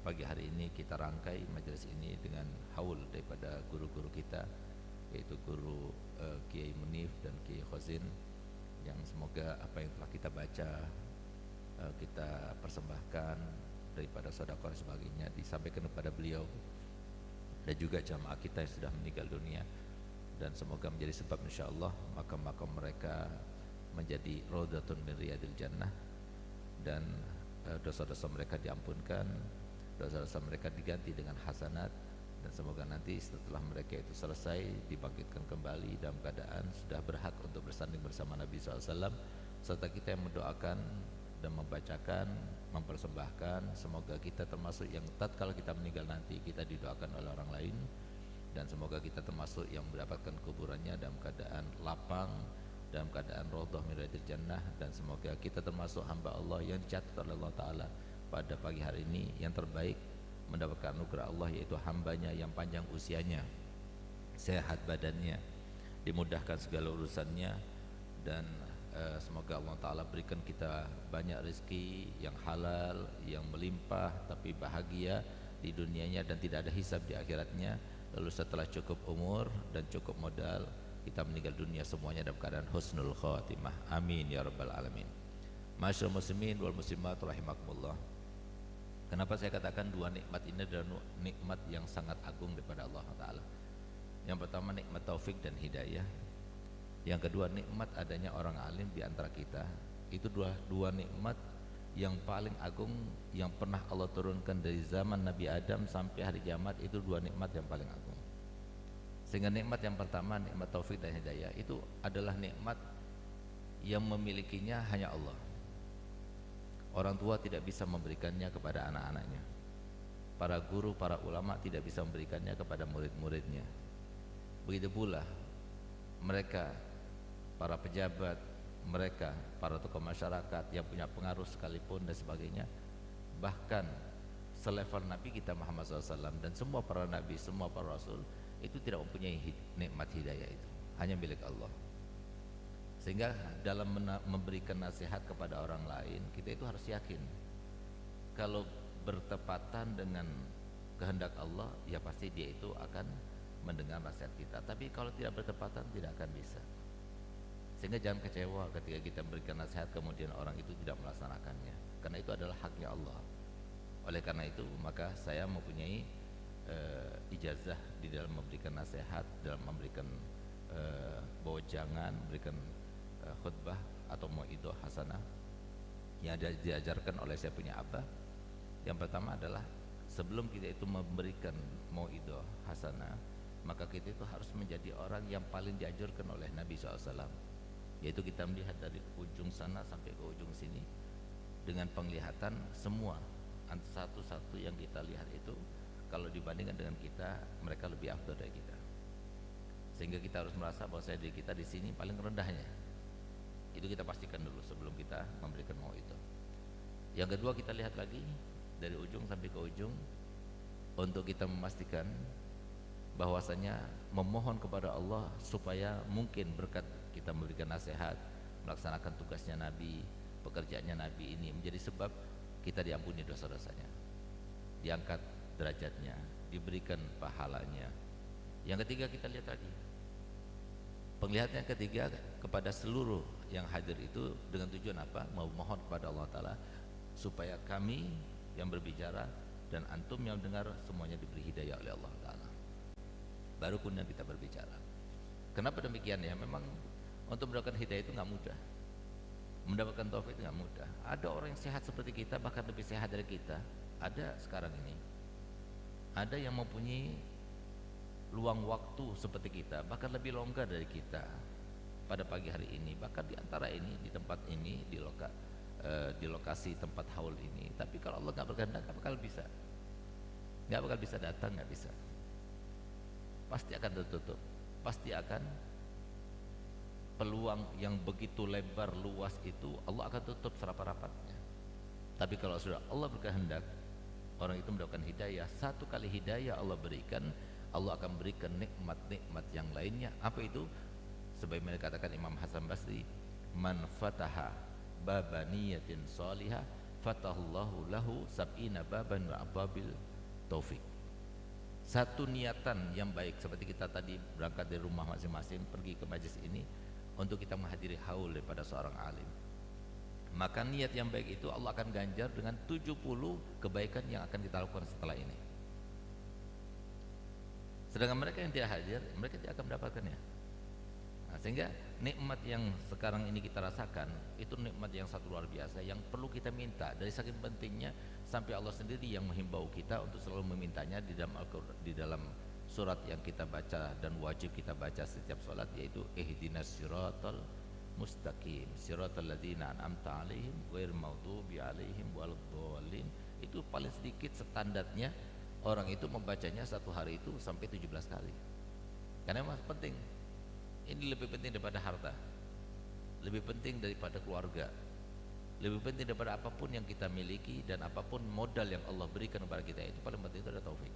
pagi hari ini kita rangkai majelis ini dengan haul daripada guru-guru kita, yaitu guru Kiai Munif dan Kiai Khazin, yang semoga apa yang telah kita baca, kita persembahkan daripada sedekah dan sebagainya disampaikan kepada beliau dan juga jamaah kita yang sudah meninggal dunia, dan semoga menjadi sebab insyaallah makam-makam mereka menjadi raudhatun min riyadil jannah, dan dosa-dosa mereka diampunkan, dosa-dosa mereka diganti dengan hasanat, dan semoga nanti setelah mereka itu selesai dibangkitkan kembali dalam keadaan sudah berhak untuk bersanding bersama Nabi SAW, serta kita yang mendoakan dan membacakan, mempersembahkan, semoga kita termasuk yang tatkala kita meninggal nanti kita didoakan oleh orang lain, dan semoga kita termasuk yang mendapatkan kuburannya dalam keadaan lapang, dalam keadaan raudhah min riyadil jannah, dan semoga kita termasuk hamba Allah yang dicatat oleh Allah Ta'ala pada pagi hari ini yang terbaik, mendapatkan anugerah Allah, yaitu hambanya yang panjang usianya, sehat badannya, dimudahkan segala urusannya, dan semoga Allah Ta'ala berikan kita banyak rezeki yang halal, yang melimpah, tapi bahagia di dunianya dan tidak ada hisab di akhiratnya. Lalu setelah cukup umur dan cukup modal, kita meninggal dunia semuanya dalam keadaan husnul khatimah. Amin ya rabbal alamin. Masyaallah muslimin wal muslimat rahimakumullah. Kenapa saya katakan dua nikmat ini adalah nikmat yang sangat agung daripada Allah Ta'ala. Yang pertama nikmat taufik dan hidayah. Yang kedua nikmat adanya orang alim di antara kita. Itu dua nikmat yang paling agung yang pernah Allah turunkan dari zaman Nabi Adam sampai hari kiamat. Itu dua nikmat yang paling agung. Sehingga nikmat yang pertama, nikmat taufik dan hidayah, itu adalah nikmat yang memilikinya hanya Allah. Orang tua tidak bisa memberikannya kepada anak-anaknya. Para guru, para ulama tidak bisa memberikannya kepada murid-muridnya. Begitu pula mereka, para pejabat, mereka, para tokoh masyarakat yang punya pengaruh sekalipun dan sebagainya, bahkan selevel Nabi kita Muhammad SAW dan semua para Nabi, semua para Rasul itu tidak mempunyai nikmat hidayah itu, hanya milik Allah. Sehingga dalam memberikan nasihat kepada orang lain, kita itu harus yakin kalau bertepatan dengan kehendak Allah, ya pasti dia itu akan mendengar nasihat kita. Tapi kalau tidak bertepatan, tidak akan bisa. Sehingga jangan kecewa ketika kita berikan nasihat kemudian orang itu tidak melaksanakannya, karena itu adalah haknya Allah. Oleh karena itu maka saya mempunyai ijazah di dalam memberikan nasihat, dalam memberikan bojangan, memberikan khutbah atau mauidhah hasanah yang diajarkan oleh saya punya abah. Yang pertama adalah sebelum kita itu memberikan mauidhah hasanah, maka kita itu harus menjadi orang yang paling diajarkan oleh Nabi SAW, yaitu kita melihat dari ujung sana sampai ke ujung sini dengan penglihatan semua satu-satu yang kita lihat itu kalau dibandingkan dengan kita, mereka lebih afdal dari kita, sehingga kita harus merasa bahwa diri kita di sini paling rendahnya. Itu kita pastikan dulu sebelum kita memberikan mauidhah. Yang kedua, kita lihat lagi dari ujung sampai ke ujung untuk kita memastikan bahwasanya memohon kepada Allah supaya mungkin berkat kita memberikan nasihat, melaksanakan tugasnya Nabi, pekerjaannya Nabi ini menjadi sebab kita diampuni dosa-dosanya, diangkat derajatnya, diberikan pahalanya. Yang ketiga, kita lihat lagi penglihatan ketiga kepada seluruh yang hadir itu dengan tujuan apa? Memohon kepada Allah Ta'ala supaya kami yang berbicara dan antum yang dengar semuanya diberi hidayah oleh Allah Ta'ala, baru kemudian kita berbicara. Kenapa demikian ya? Memang untuk mendapatkan hidayah itu nggak mudah, mendapatkan taufik itu nggak mudah. Ada orang yang sehat seperti kita, bahkan lebih sehat dari kita, ada sekarang ini. Ada yang mempunyai luang waktu seperti kita, bahkan lebih longgar dari kita pada pagi hari ini, bahkan di antara ini, di tempat ini, di lokasi tempat haul ini. Tapi kalau Allah nggak berkehendak, nggak bakal bisa, nggak bakal bisa datang, nggak bisa, pasti akan tertutup, pasti akan peluang yang begitu lebar luas itu Allah akan tutup serapat-rapatnya. Tapi kalau sudah Allah berkehendak, orang itu mendapatkan hidayah. Satu kali hidayah Allah berikan, Allah akan berikan nikmat-nikmat yang lainnya. Apa itu? Sebagaimana dikatakan Imam Hasan Basri, man fataha baba niyatin salihah fatahallahu lahu sab'ina baban wa ababil taufik. Satu niatan yang baik, seperti kita tadi berangkat dari rumah masing-masing pergi ke majlis ini untuk kita menghadiri haul daripada seorang alim, maka niat yang baik itu Allah akan ganjar dengan 70 kebaikan yang akan kita lakukan setelah ini. Sedangkan mereka yang tidak hadir, mereka tidak akan mendapatkannya. Nah, sehingga nikmat yang sekarang ini kita rasakan itu nikmat yang satu luar biasa, yang perlu kita minta. Dari saking pentingnya sampai Allah sendiri yang menghimbau kita untuk selalu memintanya di dalam surat yang kita baca dan wajib kita baca setiap sholat, yaitu ihdinas siratal mustaqim siratal ladzina an'amta 'alaihim ghairil maghdubi 'alaihim waladdallin. Itu paling sedikit standarnya orang itu membacanya satu hari itu sampai 17 kali, karena memang penting. Ini lebih penting daripada harta, lebih penting daripada keluarga, lebih penting daripada apapun yang kita miliki dan apapun modal yang Allah berikan kepada kita. Itu paling penting itu adalah taufik.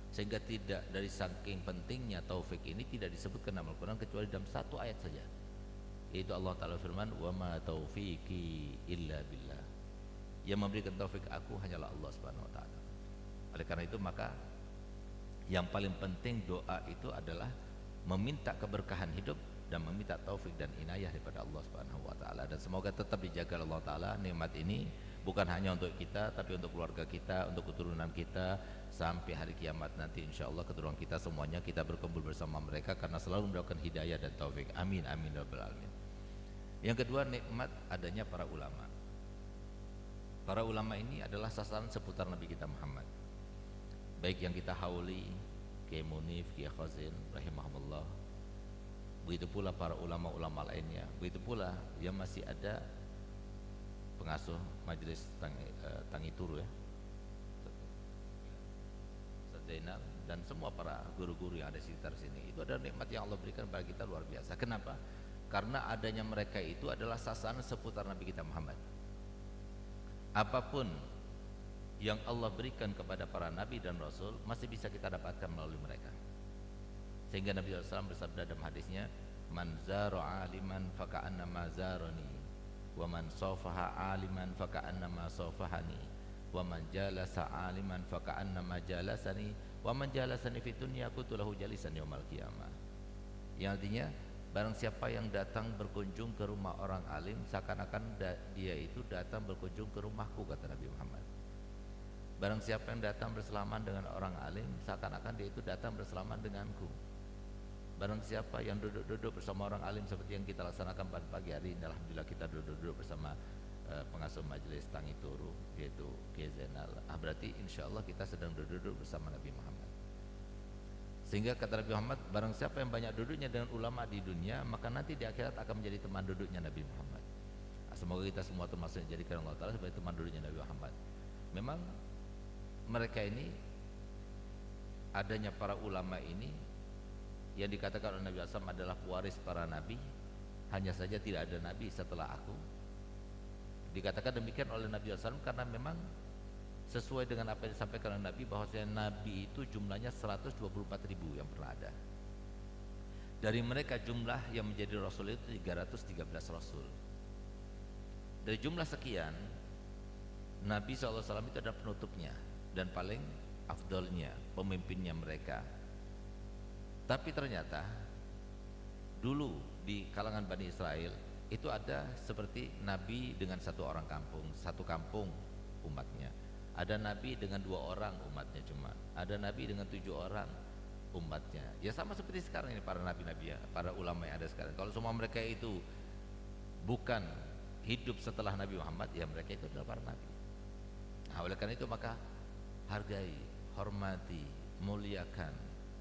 Sehingga tidak, dari saking pentingnya taufik ini tidak disebutkan dalam Al-Quran kecuali dalam satu ayat saja, yaitu Allah Ta'ala firman, wa ma taufiqi illa billah. Yang memberikan taufik aku hanyalah Allah Subhanahu wa Ta'ala. Oleh karena itu maka yang paling penting doa itu adalah meminta keberkahan hidup dan meminta taufik dan inayah daripada Allah Subhanahu wa Ta'ala. Dan semoga tetap dijaga Allah Ta'ala nikmat ini, bukan hanya untuk kita tapi untuk keluarga kita, untuk keturunan kita, sampai hari kiamat nanti insyaallah keturunan kita semuanya kita berkumpul bersama mereka karena selalu mendapatkan hidayah dan taufik. Amin amin ya rabbal alamin. Yang kedua, nikmat adanya para ulama. Para ulama ini adalah sasaran seputar Nabi kita Muhammad, baik yang kita hauli, Kiai Munif, Kiai Khazin rahimahumullah, begitu pula para ulama-ulama lainnya, begitu pula yang masih ada pengasuh majelis Tangituru ya, Ustaz Zainal, dan semua para guru-guru yang ada di sekitar sini. Itu adalah nikmat yang Allah berikan kepada kita luar biasa. Kenapa? Karena adanya mereka itu adalah sasaran seputar Nabi kita Muhammad. Apapun yang Allah berikan kepada para nabi dan rasul masih bisa kita dapatkan melalui mereka. Sehingga Nabi SAW bersabda dalam hadisnya, man zara aliman faka'annama zarani, wa man safaha aliman faka'annama safahani, wa man jalasa aliman faka'annama jalasani, wa man jalasani fid dunya kuntu lahu jalisan yaumil qiyamah. Yang artinya, barang siapa yang datang berkunjung ke rumah orang alim, seakan-akan dia itu datang berkunjung ke rumahku, kata Nabi Muhammad. Barang siapa yang datang bersalaman dengan orang alim, seakan-akan dia itu datang bersalaman denganku. Barang siapa yang duduk-duduk bersama orang alim seperti yang kita laksanakan pada pagi hari ini, alhamdulillah kita duduk-duduk bersama pengasuh majelis Tangituru, yaitu Kiai Zainal. Berarti insya Allah kita sedang duduk-duduk bersama Nabi Muhammad. Sehingga kata Nabi Muhammad, barang siapa yang banyak duduknya dengan ulama di dunia, maka nanti di akhirat akan menjadi teman duduknya Nabi Muhammad. Semoga kita semua termasuk yang dijadikan Allah Ta'ala sebagai teman duduknya Nabi Muhammad. Memang mereka ini, adanya para ulama ini yang dikatakan oleh Nabi SAW adalah pewaris para nabi, hanya saja tidak ada nabi setelah aku. Dikatakan demikian oleh Nabi SAW karena memang sesuai dengan apa yang disampaikan oleh Nabi, bahwasanya nabi itu jumlahnya 124.000 yang pernah ada. Dari mereka jumlah yang menjadi rasul itu 313 rasul. Dari jumlah sekian, Nabi SAW itu adalah penutupnya dan paling afdalnya, pemimpinnya mereka. Tapi ternyata dulu di kalangan Bani Israel itu ada seperti nabi dengan satu orang kampung, satu kampung umatnya. Ada nabi dengan 2 orang umatnya cuma. Ada nabi dengan 7 orang umatnya. Ya sama seperti sekarang ini para nabi-nabi ya, para ulama yang ada sekarang. Kalau semua mereka itu bukan hidup setelah Nabi Muhammad, ya mereka itu adalah para nabi. Nah, oleh karena itu maka hargai, hormati, muliakan.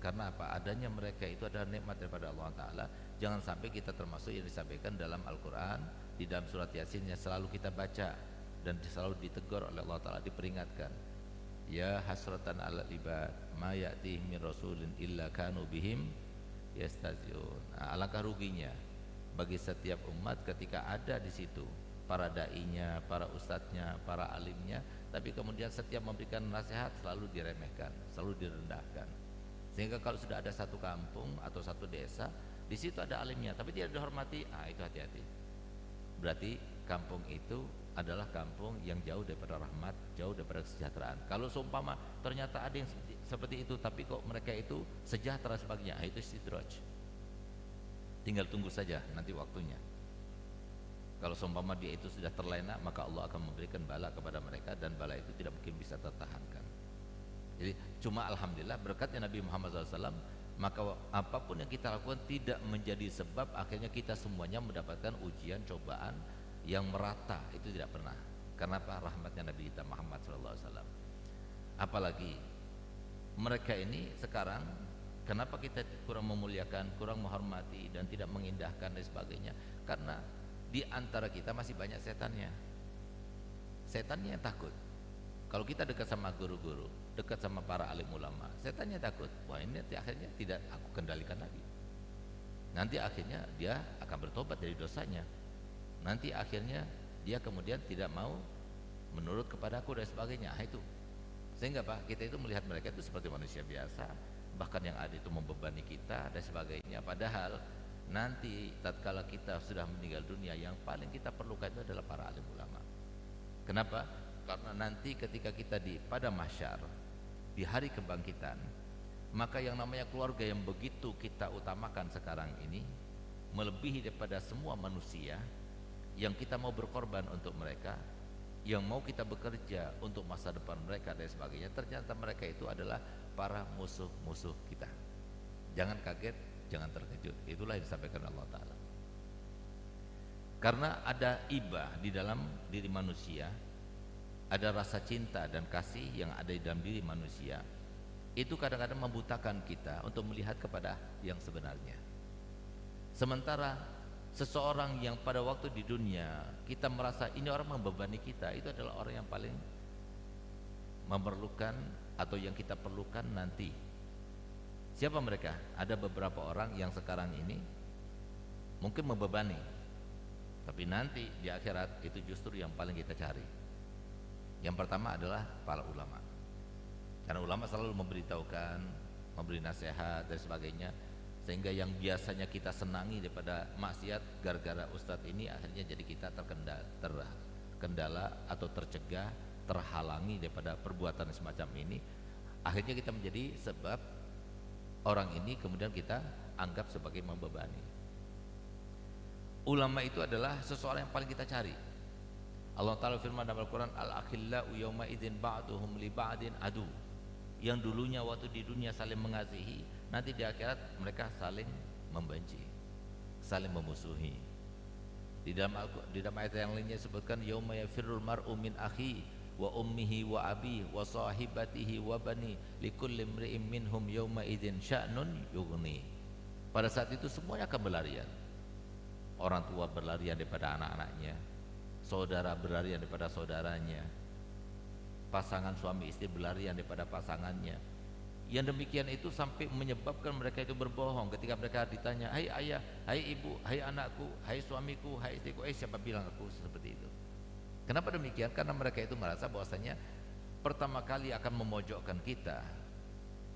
Karena apa? Adanya mereka itu adalah nikmat daripada Allah Ta'ala. Jangan sampai kita termasuk yang disampaikan dalam Al-Quran, di dalam surat Yasin yang selalu kita baca dan selalu ditegur oleh Allah Ta'ala, diperingatkan, ya hasratan ala ibad ma ya'tihim min rasulin illa kanu bihim yastaziun. Alangkah ruginya bagi setiap umat ketika ada di situ para dai-nya, para ustadznya, para alimnya, tapi kemudian setiap memberikan nasihat selalu diremehkan, selalu direndahkan. Sehingga kalau sudah ada satu kampung atau satu desa, di situ ada alimnya tapi tidak dihormati, itu hati-hati. Berarti kampung itu adalah kampung yang jauh daripada rahmat, jauh daripada kesejahteraan. Kalau seumpama ternyata ada yang seperti itu tapi kok mereka itu sejahtera sebagainya, itu istidraj. Tinggal tunggu saja nanti waktunya. Kalau seumpama dia itu sudah terlena, maka Allah akan memberikan bala kepada mereka dan bala itu tidak mungkin bisa tertahankan. Jadi cuma alhamdulillah berkatnya Nabi Muhammad SAW, maka apapun yang kita lakukan tidak menjadi sebab akhirnya kita semuanya mendapatkan ujian, cobaan yang merata. Itu tidak pernah. Karena apa? Rahmatnya Nabi kita Muhammad SAW. Apalagi mereka ini sekarang, kenapa kita kurang memuliakan, kurang menghormati dan tidak mengindahkan dan sebagainya? Karena di antara kita masih banyak setannya. Setannya yang takut. Kalau kita dekat sama guru-guru, dekat sama para alim ulama, setannya takut, wah ini akhirnya tidak aku kendalikan lagi. Nanti akhirnya dia akan bertobat dari dosanya. Nanti akhirnya dia kemudian tidak mau menurut kepadaku dan sebagainya. Itu. Sehingga Pak, kita itu melihat mereka itu seperti manusia biasa, bahkan yang ada itu membebani kita dan sebagainya. Padahal nanti tatkala kita sudah meninggal dunia, yang paling kita perlukan itu adalah para alim ulama. Kenapa? Karena nanti ketika kita di pada mahsyar, di hari kebangkitan, maka yang namanya keluarga yang begitu kita utamakan sekarang ini, melebihi daripada semua manusia, yang kita mau berkorban untuk mereka, yang mau kita bekerja untuk masa depan mereka dan sebagainya, ternyata mereka itu adalah para musuh-musuh kita. Jangan kaget, jangan terkejut. Itulah yang disampaikan Allah Ta'ala. Karena ada ibah di dalam diri manusia, ada rasa cinta dan kasih yang ada di dalam diri manusia, itu kadang-kadang membutakan kita untuk melihat kepada yang sebenarnya. Sementara seseorang yang pada waktu di dunia kita merasa ini orang membebani kita, itu adalah orang yang paling memerlukan atau yang kita perlukan nanti. Siapa mereka? Ada beberapa orang yang sekarang ini mungkin membebani, tapi nanti di akhirat itu justru yang paling kita cari. Yang pertama adalah para ulama, karena ulama selalu memberitahukan, memberi nasihat dan sebagainya, sehingga yang biasanya kita senangi daripada maksiat gara-gara ustadz ini akhirnya jadi kita terkendala atau tercegah, terhalangi daripada perbuatan semacam ini. Akhirnya kita menjadi sebab orang ini kemudian kita anggap sebagai membebani. Ulama itu adalah seseorang yang paling kita cari. Allah Ta'ala firman dalam Al-Quran, al-akhillau yawma idzin ba'duhum li ba'din adu. Yang dulunya waktu di dunia saling mengasihi, nanti di akhirat mereka saling membenci, saling memusuhi. Di dalam ayat yang lainnya disebutkan yauma yafirrul mar'u min akhi wa ummihi wa abi wa sahibatihi wa bani likulli imri'in minhum yauma idzin sya'nun yughni. Pada saat itu semuanya akan berlarian. Orang tua berlarian daripada anak-anaknya, saudara berlarian daripada saudaranya, pasangan suami istri berlarian daripada pasangannya. Yang demikian itu sampai menyebabkan mereka itu berbohong ketika mereka ditanya, hai ayah, hai ibu, hai anakku, hai suamiku, hai istriku, siapa bilang aku seperti itu? Kenapa demikian? Karena mereka itu merasa bahwasanya pertama kali akan memojokkan kita,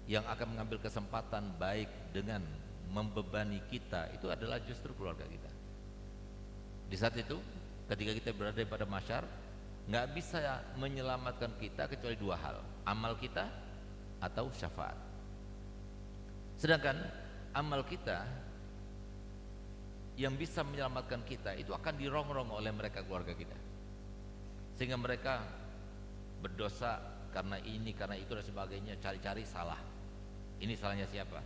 yang akan mengambil kesempatan baik dengan membebani kita itu adalah justru keluarga kita. Di saat itu ketika kita berada pada masyar, nggak bisa menyelamatkan kita kecuali dua hal, amal kita atau syafaat. Sedangkan amal kita yang bisa menyelamatkan kita itu akan dirongrong oleh mereka keluarga kita, sehingga mereka berdosa karena ini, karena itu dan sebagainya, cari-cari salah. Ini salahnya siapa?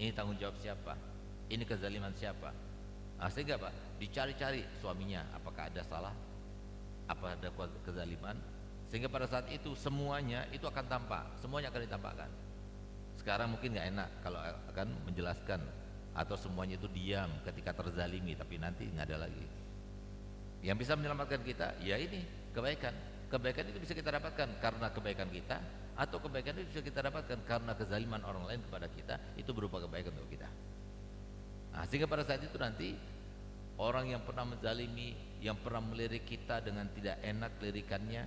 Ini tanggung jawab siapa? Ini kezaliman siapa? Sehingga apa? Dicari-cari suaminya, apakah ada salah? Apa ada kezaliman? Sehingga pada saat itu semuanya itu akan tampak, semuanya akan ditampakkan. Sekarang mungkin nggak enak kalau akan menjelaskan, atau semuanya itu diam ketika terzalimi, tapi nanti nggak ada lagi. Yang bisa menyelamatkan kita, ya ini kebaikan. Kebaikan itu bisa kita dapatkan karena kebaikan kita, atau kebaikan itu bisa kita dapatkan karena kezaliman orang lain kepada kita, itu berupa kebaikan untuk kita. Sehingga pada saat itu nanti orang yang pernah menzalimi, yang pernah melirik kita dengan tidak enak lirikannya,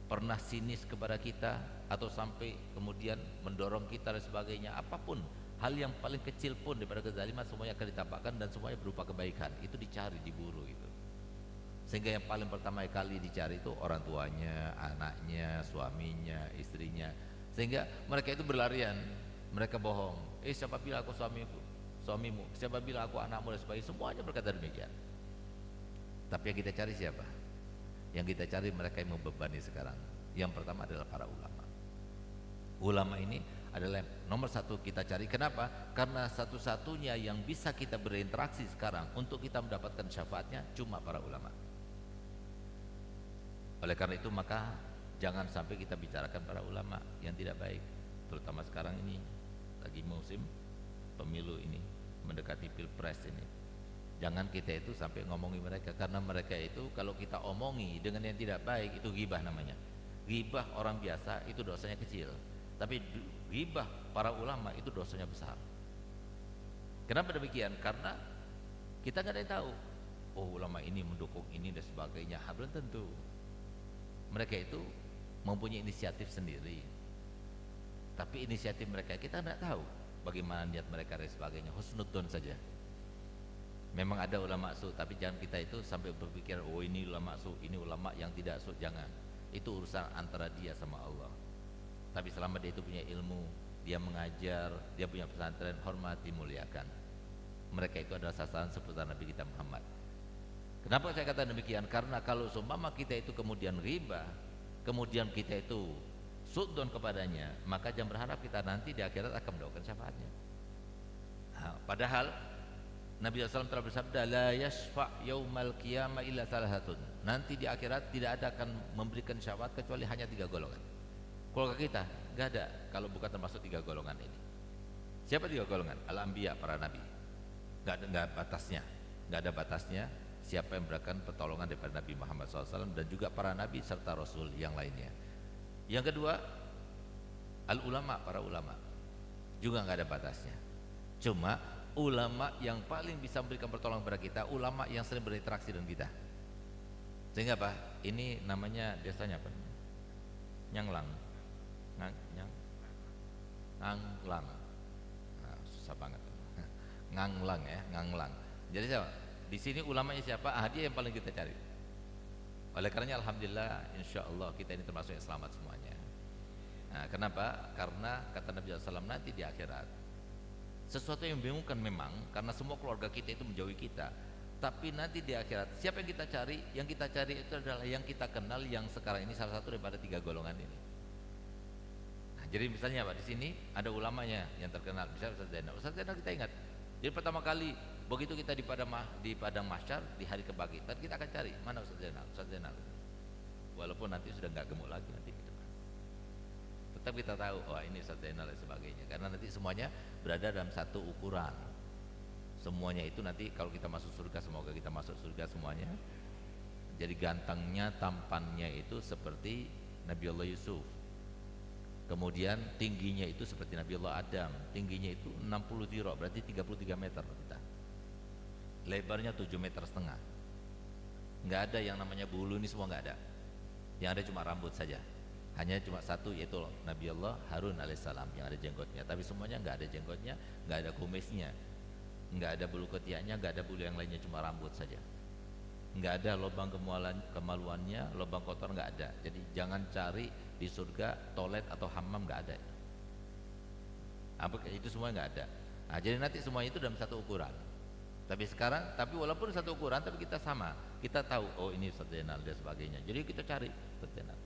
pernah sinis kepada kita, atau sampai kemudian mendorong kita dan sebagainya, apapun hal yang paling kecil pun daripada kezaliman semuanya akan ditampakkan dan semuanya berupa kebaikan. Itu dicari, diburu itu. Sehingga yang paling pertama kali dicari itu orang tuanya, anaknya, suaminya, istrinya. Sehingga mereka itu berlarian, mereka bohong. Siapa bilang aku suamimu, siapa bilang aku anakmu dan sebagainya. Semuanya berkata demikian. Tapi yang kita cari siapa? Yang kita cari mereka yang membebani sekarang. Yang pertama adalah para ulama. Ulama ini adalah nomor satu kita cari. Kenapa? Karena satu-satunya yang bisa kita berinteraksi sekarang untuk kita mendapatkan syafaatnya cuma para ulama. Oleh karena itu maka jangan sampai kita bicarakan para ulama yang tidak baik, terutama sekarang ini lagi musim pemilu ini, mendekati pilpres ini. Jangan kita itu sampai ngomongi mereka, karena mereka itu kalau kita omongi dengan yang tidak baik itu ghibah namanya. Ghibah orang biasa itu dosanya kecil, tapi ghibah para ulama itu dosanya besar. Kenapa demikian? Karena kita nggak ada yang tahu, oh ulama ini mendukung ini dan sebagainya. Belum tentu. Mereka itu mempunyai inisiatif sendiri, tapi inisiatif mereka kita tidak tahu bagaimana niat mereka dan sebagainya. Husnudzon saja. Memang ada ulama su, tapi jangan kita itu sampai berpikir oh ini ulama su, ini ulama yang tidak su. Jangan. Itu urusan antara dia sama Allah. Tapi selama dia itu punya ilmu, dia mengajar, dia punya pesantren, hormati, muliakan. Mereka itu adalah sasaran seputar Nabi kita Muhammad. Kenapa saya kata demikian? Karena kalau seumpama kita itu kemudian riba, kemudian kita itu sudzon kepadanya, maka jangan berharap kita nanti di akhirat akan mendapatkan syafaatnya. Padahal Nabi SAW telah bersabda, la yashfa' yaumal qiyamah illa salahatun. Nanti di akhirat tidak ada akan memberikan syafaat kecuali hanya 3 golongan. Keluarga kita nggak ada kalau bukan termasuk 3 golongan ini. Siapa 3 golongan? Al-anbiya, para nabi. nggak batasnya, nggak ada batasnya siapa yang berikan pertolongan daripada Nabi Muhammad SAW dan juga para nabi serta rasul yang lainnya. Yang kedua, al ulama, para ulama juga nggak ada batasnya. Cuma ulama yang paling bisa memberikan pertolongan kepada kita, ulama yang sering berinteraksi dengan kita. Sehingga apa? Ini namanya desanya apa? Nyanglang, nganglang. Nah, susah banget. Nganglang ya, nganglang. Jadi siapa? Di sini ulamanya siapa? Dia yang paling kita cari. Oleh karenanya alhamdulillah, insya Allah kita ini termasuk yang selamat semuanya. Nah, kenapa? Karena kata Nabi SAW nanti di akhirat, sesuatu yang membingungkan memang karena semua keluarga kita itu menjauhi kita. Tapi nanti di akhirat siapa yang kita cari? Yang kita cari itu adalah yang kita kenal, yang sekarang ini salah satu daripada 3 golongan ini. Nah, jadi misalnya Pak, di sini ada ulamanya yang terkenal, misalnya Ustaz Zainal. Ustaz Zainal kita ingat. Jadi pertama kali begitu kita di padang mahsyar di hari kebangkitan, kita akan cari mana Ustaz Zainal, Ustaz Zainal. Walaupun nanti sudah nggak gemuk lagi nanti gitu. Tetap kita tahu, oh ini Ustaz Zainal dan sebagainya. Karena nanti semuanya berada dalam satu ukuran. Semuanya itu nanti kalau kita masuk surga, semoga kita masuk surga semuanya. Jadi gantengnya, tampannya itu seperti Nabi Allah Yusuf. Kemudian tingginya itu seperti Nabi Allah Adam. Tingginya itu 60 dirok, berarti 33 meter kita. Lebarnya 7,5 meter. Nggak ada yang namanya bulu, ini semua nggak ada. Yang ada cuma rambut saja. Hanya cuma satu, yaitu Nabi Allah Harun alaihissalam yang ada jenggotnya. Tapi semuanya nggak ada jenggotnya, nggak ada kumisnya, nggak ada bulu ketiaknya, nggak ada bulu yang lainnya, cuma rambut saja. Nggak ada lubang kemaluannya, lubang kotor nggak ada. Jadi jangan cari di surga toilet atau hammam, nggak ada. Itu semua nggak ada. Nah, jadi nanti semua itu dalam satu ukuran. Tapi sekarang, tapi walaupun satu ukuran, tapi kita sama. Kita tahu, oh ini Ustaz Zainal dan sebagainya. Jadi kita cari Ustaz Zainal.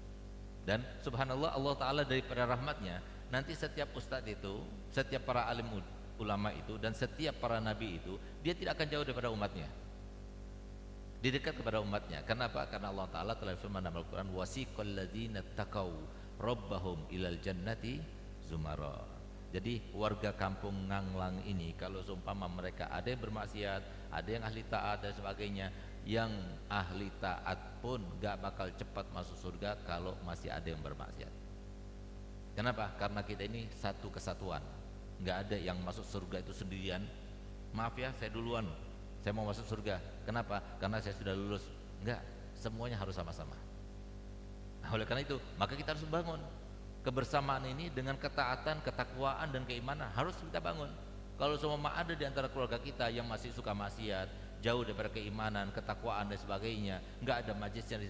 Dan subhanallah, Allah Ta'ala daripada rahmatnya, nanti setiap ustadz itu, setiap para alim ulama itu, dan setiap para nabi itu, dia tidak akan jauh daripada umatnya. Dia dekat kepada umatnya. Kenapa? Karena Allah Ta'ala telah firman dalam Al-Quran, wasiqal ladzina taqaw rabbahum ilal jannati zumara. Jadi warga kampung Nganglang ini, kalau seumpama mereka ada yang bermaksiat, ada yang ahli taat dan sebagainya, yang ahli taat pun gak bakal cepat masuk surga kalau masih ada yang bermaksiat. Kenapa? Karena kita ini satu kesatuan. Gak ada yang masuk surga itu sendirian. Maaf ya, saya duluan, saya mau masuk surga. Kenapa? Karena saya sudah lulus. Enggak, semuanya harus sama-sama. Nah, oleh karena itu, maka kita harus bangun kebersamaan ini dengan ketaatan, ketakwaan dan keimanan harus kita bangun. Kalau semua ada di antara keluarga kita yang masih suka maksiat, jauh daripada keimanan, ketakwaan dan sebagainya, nggak ada majlis yang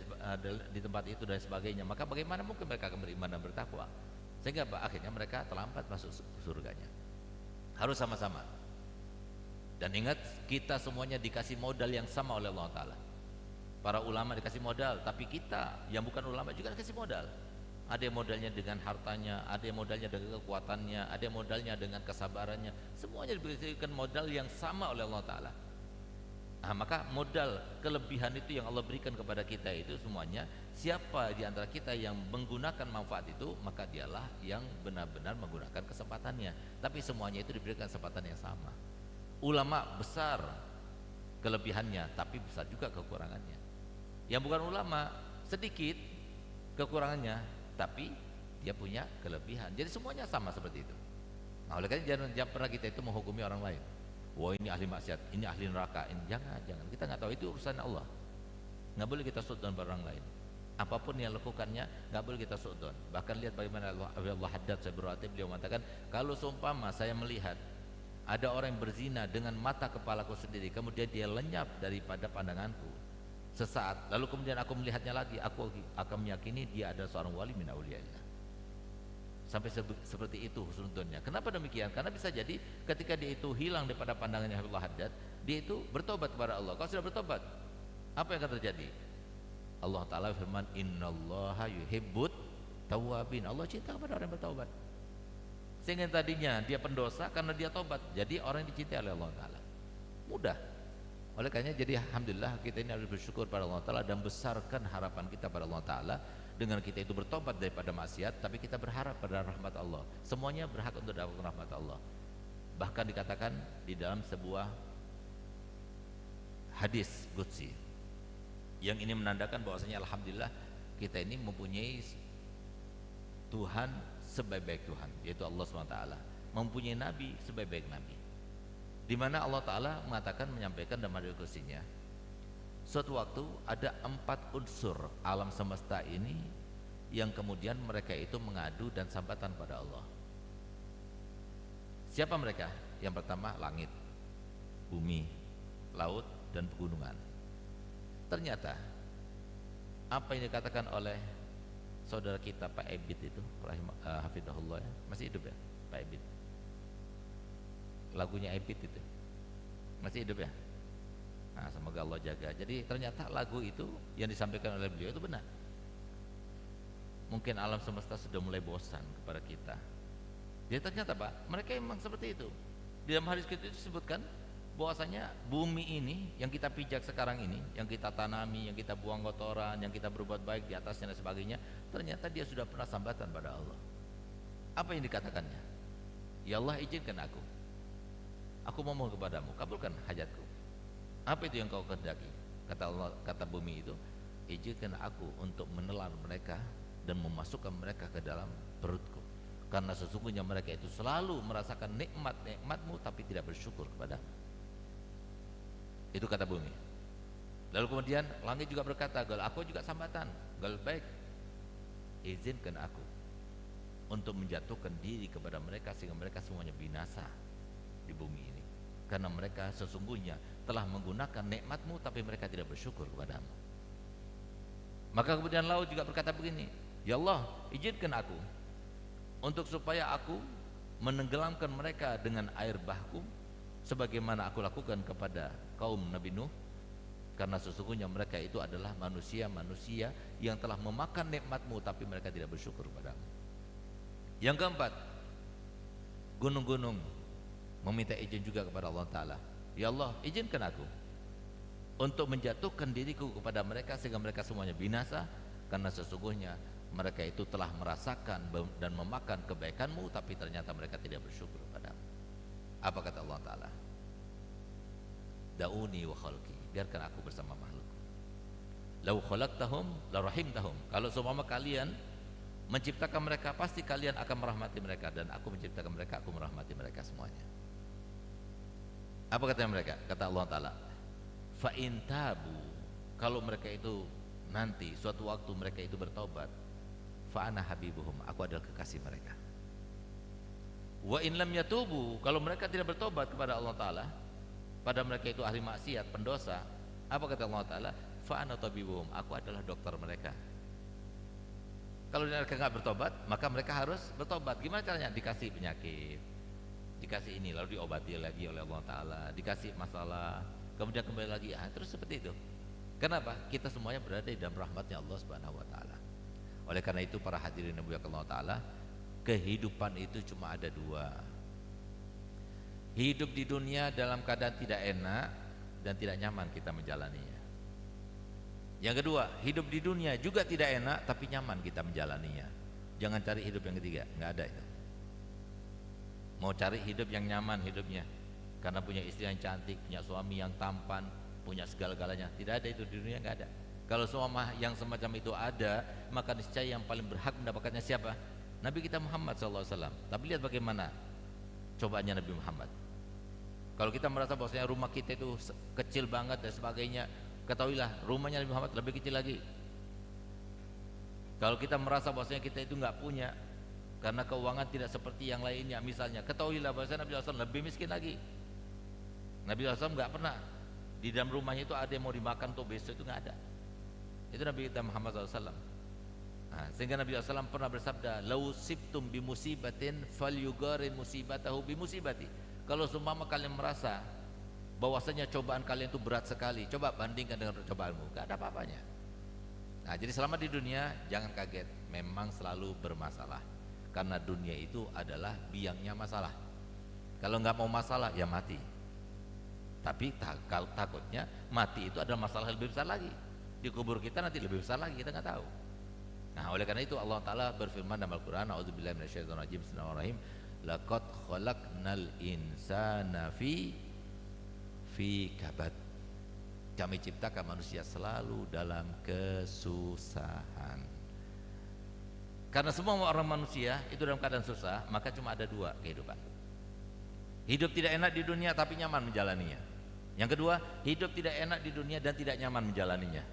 di tempat itu dan sebagainya, maka bagaimana mungkin mereka akan beriman dan bertakwa? Sehingga akhirnya mereka terlambat masuk surganya. Harus sama-sama. Dan ingat, kita semuanya dikasih modal yang sama oleh Allah Ta'ala. Para ulama dikasih modal, tapi kita yang bukan ulama juga dikasih modal. Ada yang modalnya dengan hartanya, ada yang modalnya dengan kekuatannya, ada yang modalnya dengan kesabarannya. Semuanya diberikan modal yang sama oleh Allah Ta'ala. Nah, maka modal kelebihan itu yang Allah berikan kepada kita itu semuanya, siapa di antara kita yang menggunakan manfaat itu, maka dialah yang benar-benar menggunakan kesempatannya. Tapi semuanya itu diberikan kesempatan yang sama. Ulama besar kelebihannya, tapi besar juga kekurangannya. Yang bukan ulama sedikit kekurangannya, tapi dia punya kelebihan. Jadi semuanya sama seperti itu. Nah, oleh karena jangan pernah kita itu menghukumi orang lain. Wah, ini ahli maksiat, ini ahli neraka, ini jangan. Kita nggak tahu, itu urusan Allah. Nggak boleh kita suudzon pada orang lain. Apapun yang lakukannya nggak boleh kita suudzon. Bahkan lihat bagaimana Allah Haddad Sabrati, beliau mengatakan, kalau seumpama saya melihat ada orang yang berzina dengan mata kepalaku sendiri, kemudian dia lenyap daripada pandanganku sesaat, lalu kemudian aku melihatnya lagi, aku akan meyakini dia adalah seorang wali min auliyaillah. Sampai seperti itu husnudzonnya. Kenapa demikian? Karena bisa jadi ketika dia itu hilang daripada pandangannya Allah Haddad, dia itu bertobat kepada Allah. Kalau sudah bertobat, apa yang akan terjadi? Allah Ta'ala firman, innallaha yuhibbut tawwabin. Allah cinta kepada orang yang bertobat. Sehingga tadinya dia pendosa, karena dia tobat, jadi orang yang dicintai oleh Allah Ta'ala. Mudah. Oleh karenanya, jadi alhamdulillah kita ini harus bersyukur pada Allah Ta'ala dan besarkan harapan kita pada Allah Ta'ala. Dengan kita itu bertobat daripada maksiat, tapi kita berharap pada rahmat Allah. Semuanya berhak untuk dapat rahmat Allah. Bahkan dikatakan di dalam sebuah hadis qudsi yang ini menandakan bahwasanya alhamdulillah kita ini mempunyai Tuhan sebaik-baik Tuhan, yaitu Allah SWT, mempunyai nabi sebaik-baik nabi, di mana Allah Ta'ala mengatakan, menyampaikan dalam hadis qudsinya, suatu waktu ada 4 unsur alam semesta ini yang kemudian mereka itu mengadu dan sambatan pada Allah. Siapa mereka? Yang pertama langit, bumi, laut, dan pegunungan. Ternyata apa yang dikatakan oleh saudara kita Pak Ebit itu, hafidhahullah, ya, masih hidup ya Pak Ebit, lagunya Ebit itu masih hidup ya. Nah, semoga Allah jaga. Jadi ternyata lagu itu yang disampaikan oleh beliau itu benar. Mungkin alam semesta sudah mulai bosan kepada kita. Jadi ternyata Pak, mereka memang seperti itu. Di dalam hadis itu disebutkan bahwasanya bumi ini yang kita pijak sekarang ini, yang kita tanami, yang kita buang kotoran, yang kita berbuat baik di atasnya dan sebagainya, ternyata dia sudah pernah sambatan pada Allah. Apa yang dikatakannya? Ya Allah, izinkan aku memohon kepadamu, kabulkan hajatku. Apa itu yang kau kehendaki? Kata Allah, kata bumi itu, izinkan aku untuk menelan mereka dan memasukkan mereka ke dalam perutku, karena sesungguhnya mereka itu selalu merasakan nikmat-nikmatmu tapi tidak bersyukur kepadamu. Itu kata bumi. Lalu kemudian langit juga berkata, gal aku juga sambatan, gal baik, izinkan aku untuk menjatuhkan diri kepada mereka sehingga mereka semuanya binasa di bumi ini, karena mereka sesungguhnya telah menggunakan nikmatmu tapi mereka tidak bersyukur kepadamu. Maka kemudian laut juga berkata begini, ya Allah, izinkan aku untuk supaya aku menenggelamkan mereka dengan air bahku sebagaimana aku lakukan kepada kaum Nabi Nuh, karena sesungguhnya mereka itu adalah manusia-manusia yang telah memakan nikmatmu tapi mereka tidak bersyukur padamu. Yang keempat, gunung-gunung meminta izin juga kepada Allah Ta'ala, ya Allah, izinkan aku untuk menjatuhkan diriku kepada mereka sehingga mereka semuanya binasa, karena sesungguhnya mereka itu telah merasakan dan memakan kebaikanmu tapi ternyata mereka tidak bersyukur padamu. Apa kata Allah Ta'ala? Da'uni wa khalqi, biarkan aku bersama makhluk. Lau khalaqtahum la rahimtahum, kalau seumpama kalian menciptakan mereka pasti kalian akan merahmati mereka, dan aku menciptakan mereka, aku merahmati mereka semuanya. Apa kata mereka? Kata Allah Ta'ala, fa in tabu, kalau mereka itu nanti suatu waktu mereka itu bertobat, fa ana habibuhum, aku adalah kekasih mereka. Wa in lam yatubu, kalau mereka tidak bertobat kepada Allah Ta'ala, pada mereka itu ahli maksiat, pendosa, apa kata Allah Ta'ala? Fa ana tabibuhum, aku adalah dokter mereka. Kalau mereka nggak bertobat, maka mereka harus bertobat. Gimana caranya? Dikasih penyakit, dikasih ini, lalu diobati lagi oleh Allah Ta'ala, dikasih masalah, kemudian kembali lagi, terus seperti itu. Kenapa? Kita semuanya berada di dalam rahmatnya Allah Subhanahu Wa Ta'ala. Oleh karena itu para hadirin yang dimuliakan Allah Ta'ala, kehidupan itu cuma ada dua. Hidup di dunia dalam keadaan tidak enak dan tidak nyaman kita menjalaninya. Yang kedua, hidup di dunia juga tidak enak tapi nyaman kita menjalaninya. Jangan cari hidup yang ketiga, nggak ada itu. Mau cari hidup yang nyaman hidupnya karena punya istri yang cantik, punya suami yang tampan, punya segala-galanya, tidak ada itu di dunia, nggak ada. Kalau semua yang semacam itu ada, maka niscaya yang paling berhak mendapatkannya siapa? Nabi kita Muhammad SAW. Tapi lihat bagaimana cobaannya Nabi Muhammad. Kalau kita merasa bahwasanya rumah kita itu kecil banget dan sebagainya, ketahuilah rumahnya Nabi Muhammad lebih kecil lagi. Kalau kita merasa bahwasanya kita itu nggak punya karena keuangan tidak seperti yang lainnya, misalnya, ketahuilah bahwasanya Nabi SAW lebih miskin lagi. Nabi SAW nggak pernah di dalam rumahnya itu ada yang mau dimakan tuh besok, itu nggak ada. Itu Nabi kita Muhammad SAW. Nah, sehingga Nabi SAW pernah bersabda, lau sibtum bimusibatin falyugarin musibatahu bimusibati. Kalau seumpama kalian merasa bahwasanya cobaan kalian itu berat sekali, coba bandingkan dengan cobaanmu, gak ada apa-apanya. Nah, jadi selama di dunia jangan kaget, memang selalu bermasalah, karena dunia itu adalah biangnya masalah. Kalau nggak mau masalah ya mati. Tapi takutnya mati itu adalah masalah lebih besar lagi. Di kubur kita nanti lebih besar lagi, kita nggak tahu. Nah, oleh karena itu Allah Ta'ala berfirman dalam Al-Quran, a'udzubillahi minasyaitonirrajim, bismillahirrahmanirrahim, laqad khalaqnal insana fi kabad. Kami ciptakan manusia selalu dalam kesusahan. Karena semua orang manusia itu dalam keadaan susah, maka cuma ada dua kehidupan. Hidup tidak enak di dunia tapi nyaman menjalaninya. Yang kedua, hidup tidak enak di dunia dan tidak nyaman menjalaninya.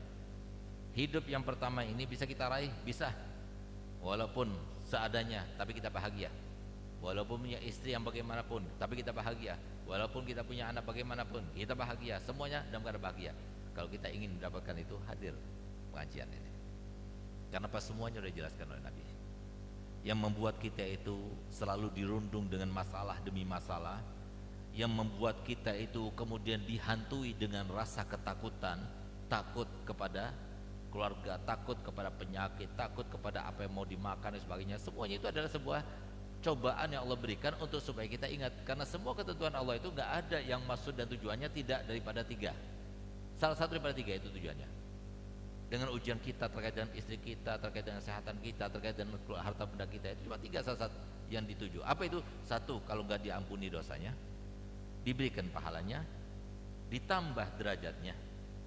Hidup yang pertama ini bisa kita raih, bisa. Walaupun seadanya, tapi kita bahagia. Walaupun punya istri yang bagaimanapun, tapi kita bahagia. Walaupun kita punya anak bagaimanapun, kita bahagia. Semuanya dalam keadaan bahagia. Kalau kita ingin mendapatkan itu, hadir pengajian ini. Karena pas semuanya sudah dijelaskan oleh Nabi. Yang membuat kita itu selalu dirundung dengan masalah demi masalah, yang membuat kita itu kemudian dihantui dengan rasa ketakutan, takut kepada keluarga, takut kepada penyakit, takut kepada apa yang mau dimakan dan sebagainya. Semuanya itu adalah sebuah cobaan yang Allah berikan untuk supaya kita ingat. Karena semua ketentuan Allah itu nggak ada yang maksud dan tujuannya tidak daripada tiga. Salah satu daripada tiga itu tujuannya. Dengan ujian kita terkait dengan istri kita, terkait dengan kesehatan kita, terkait dengan harta benda kita, itu cuma tiga salah satu yang dituju. Apa itu? Satu, kalau nggak diampuni dosanya, diberikan pahalanya, ditambah derajatnya.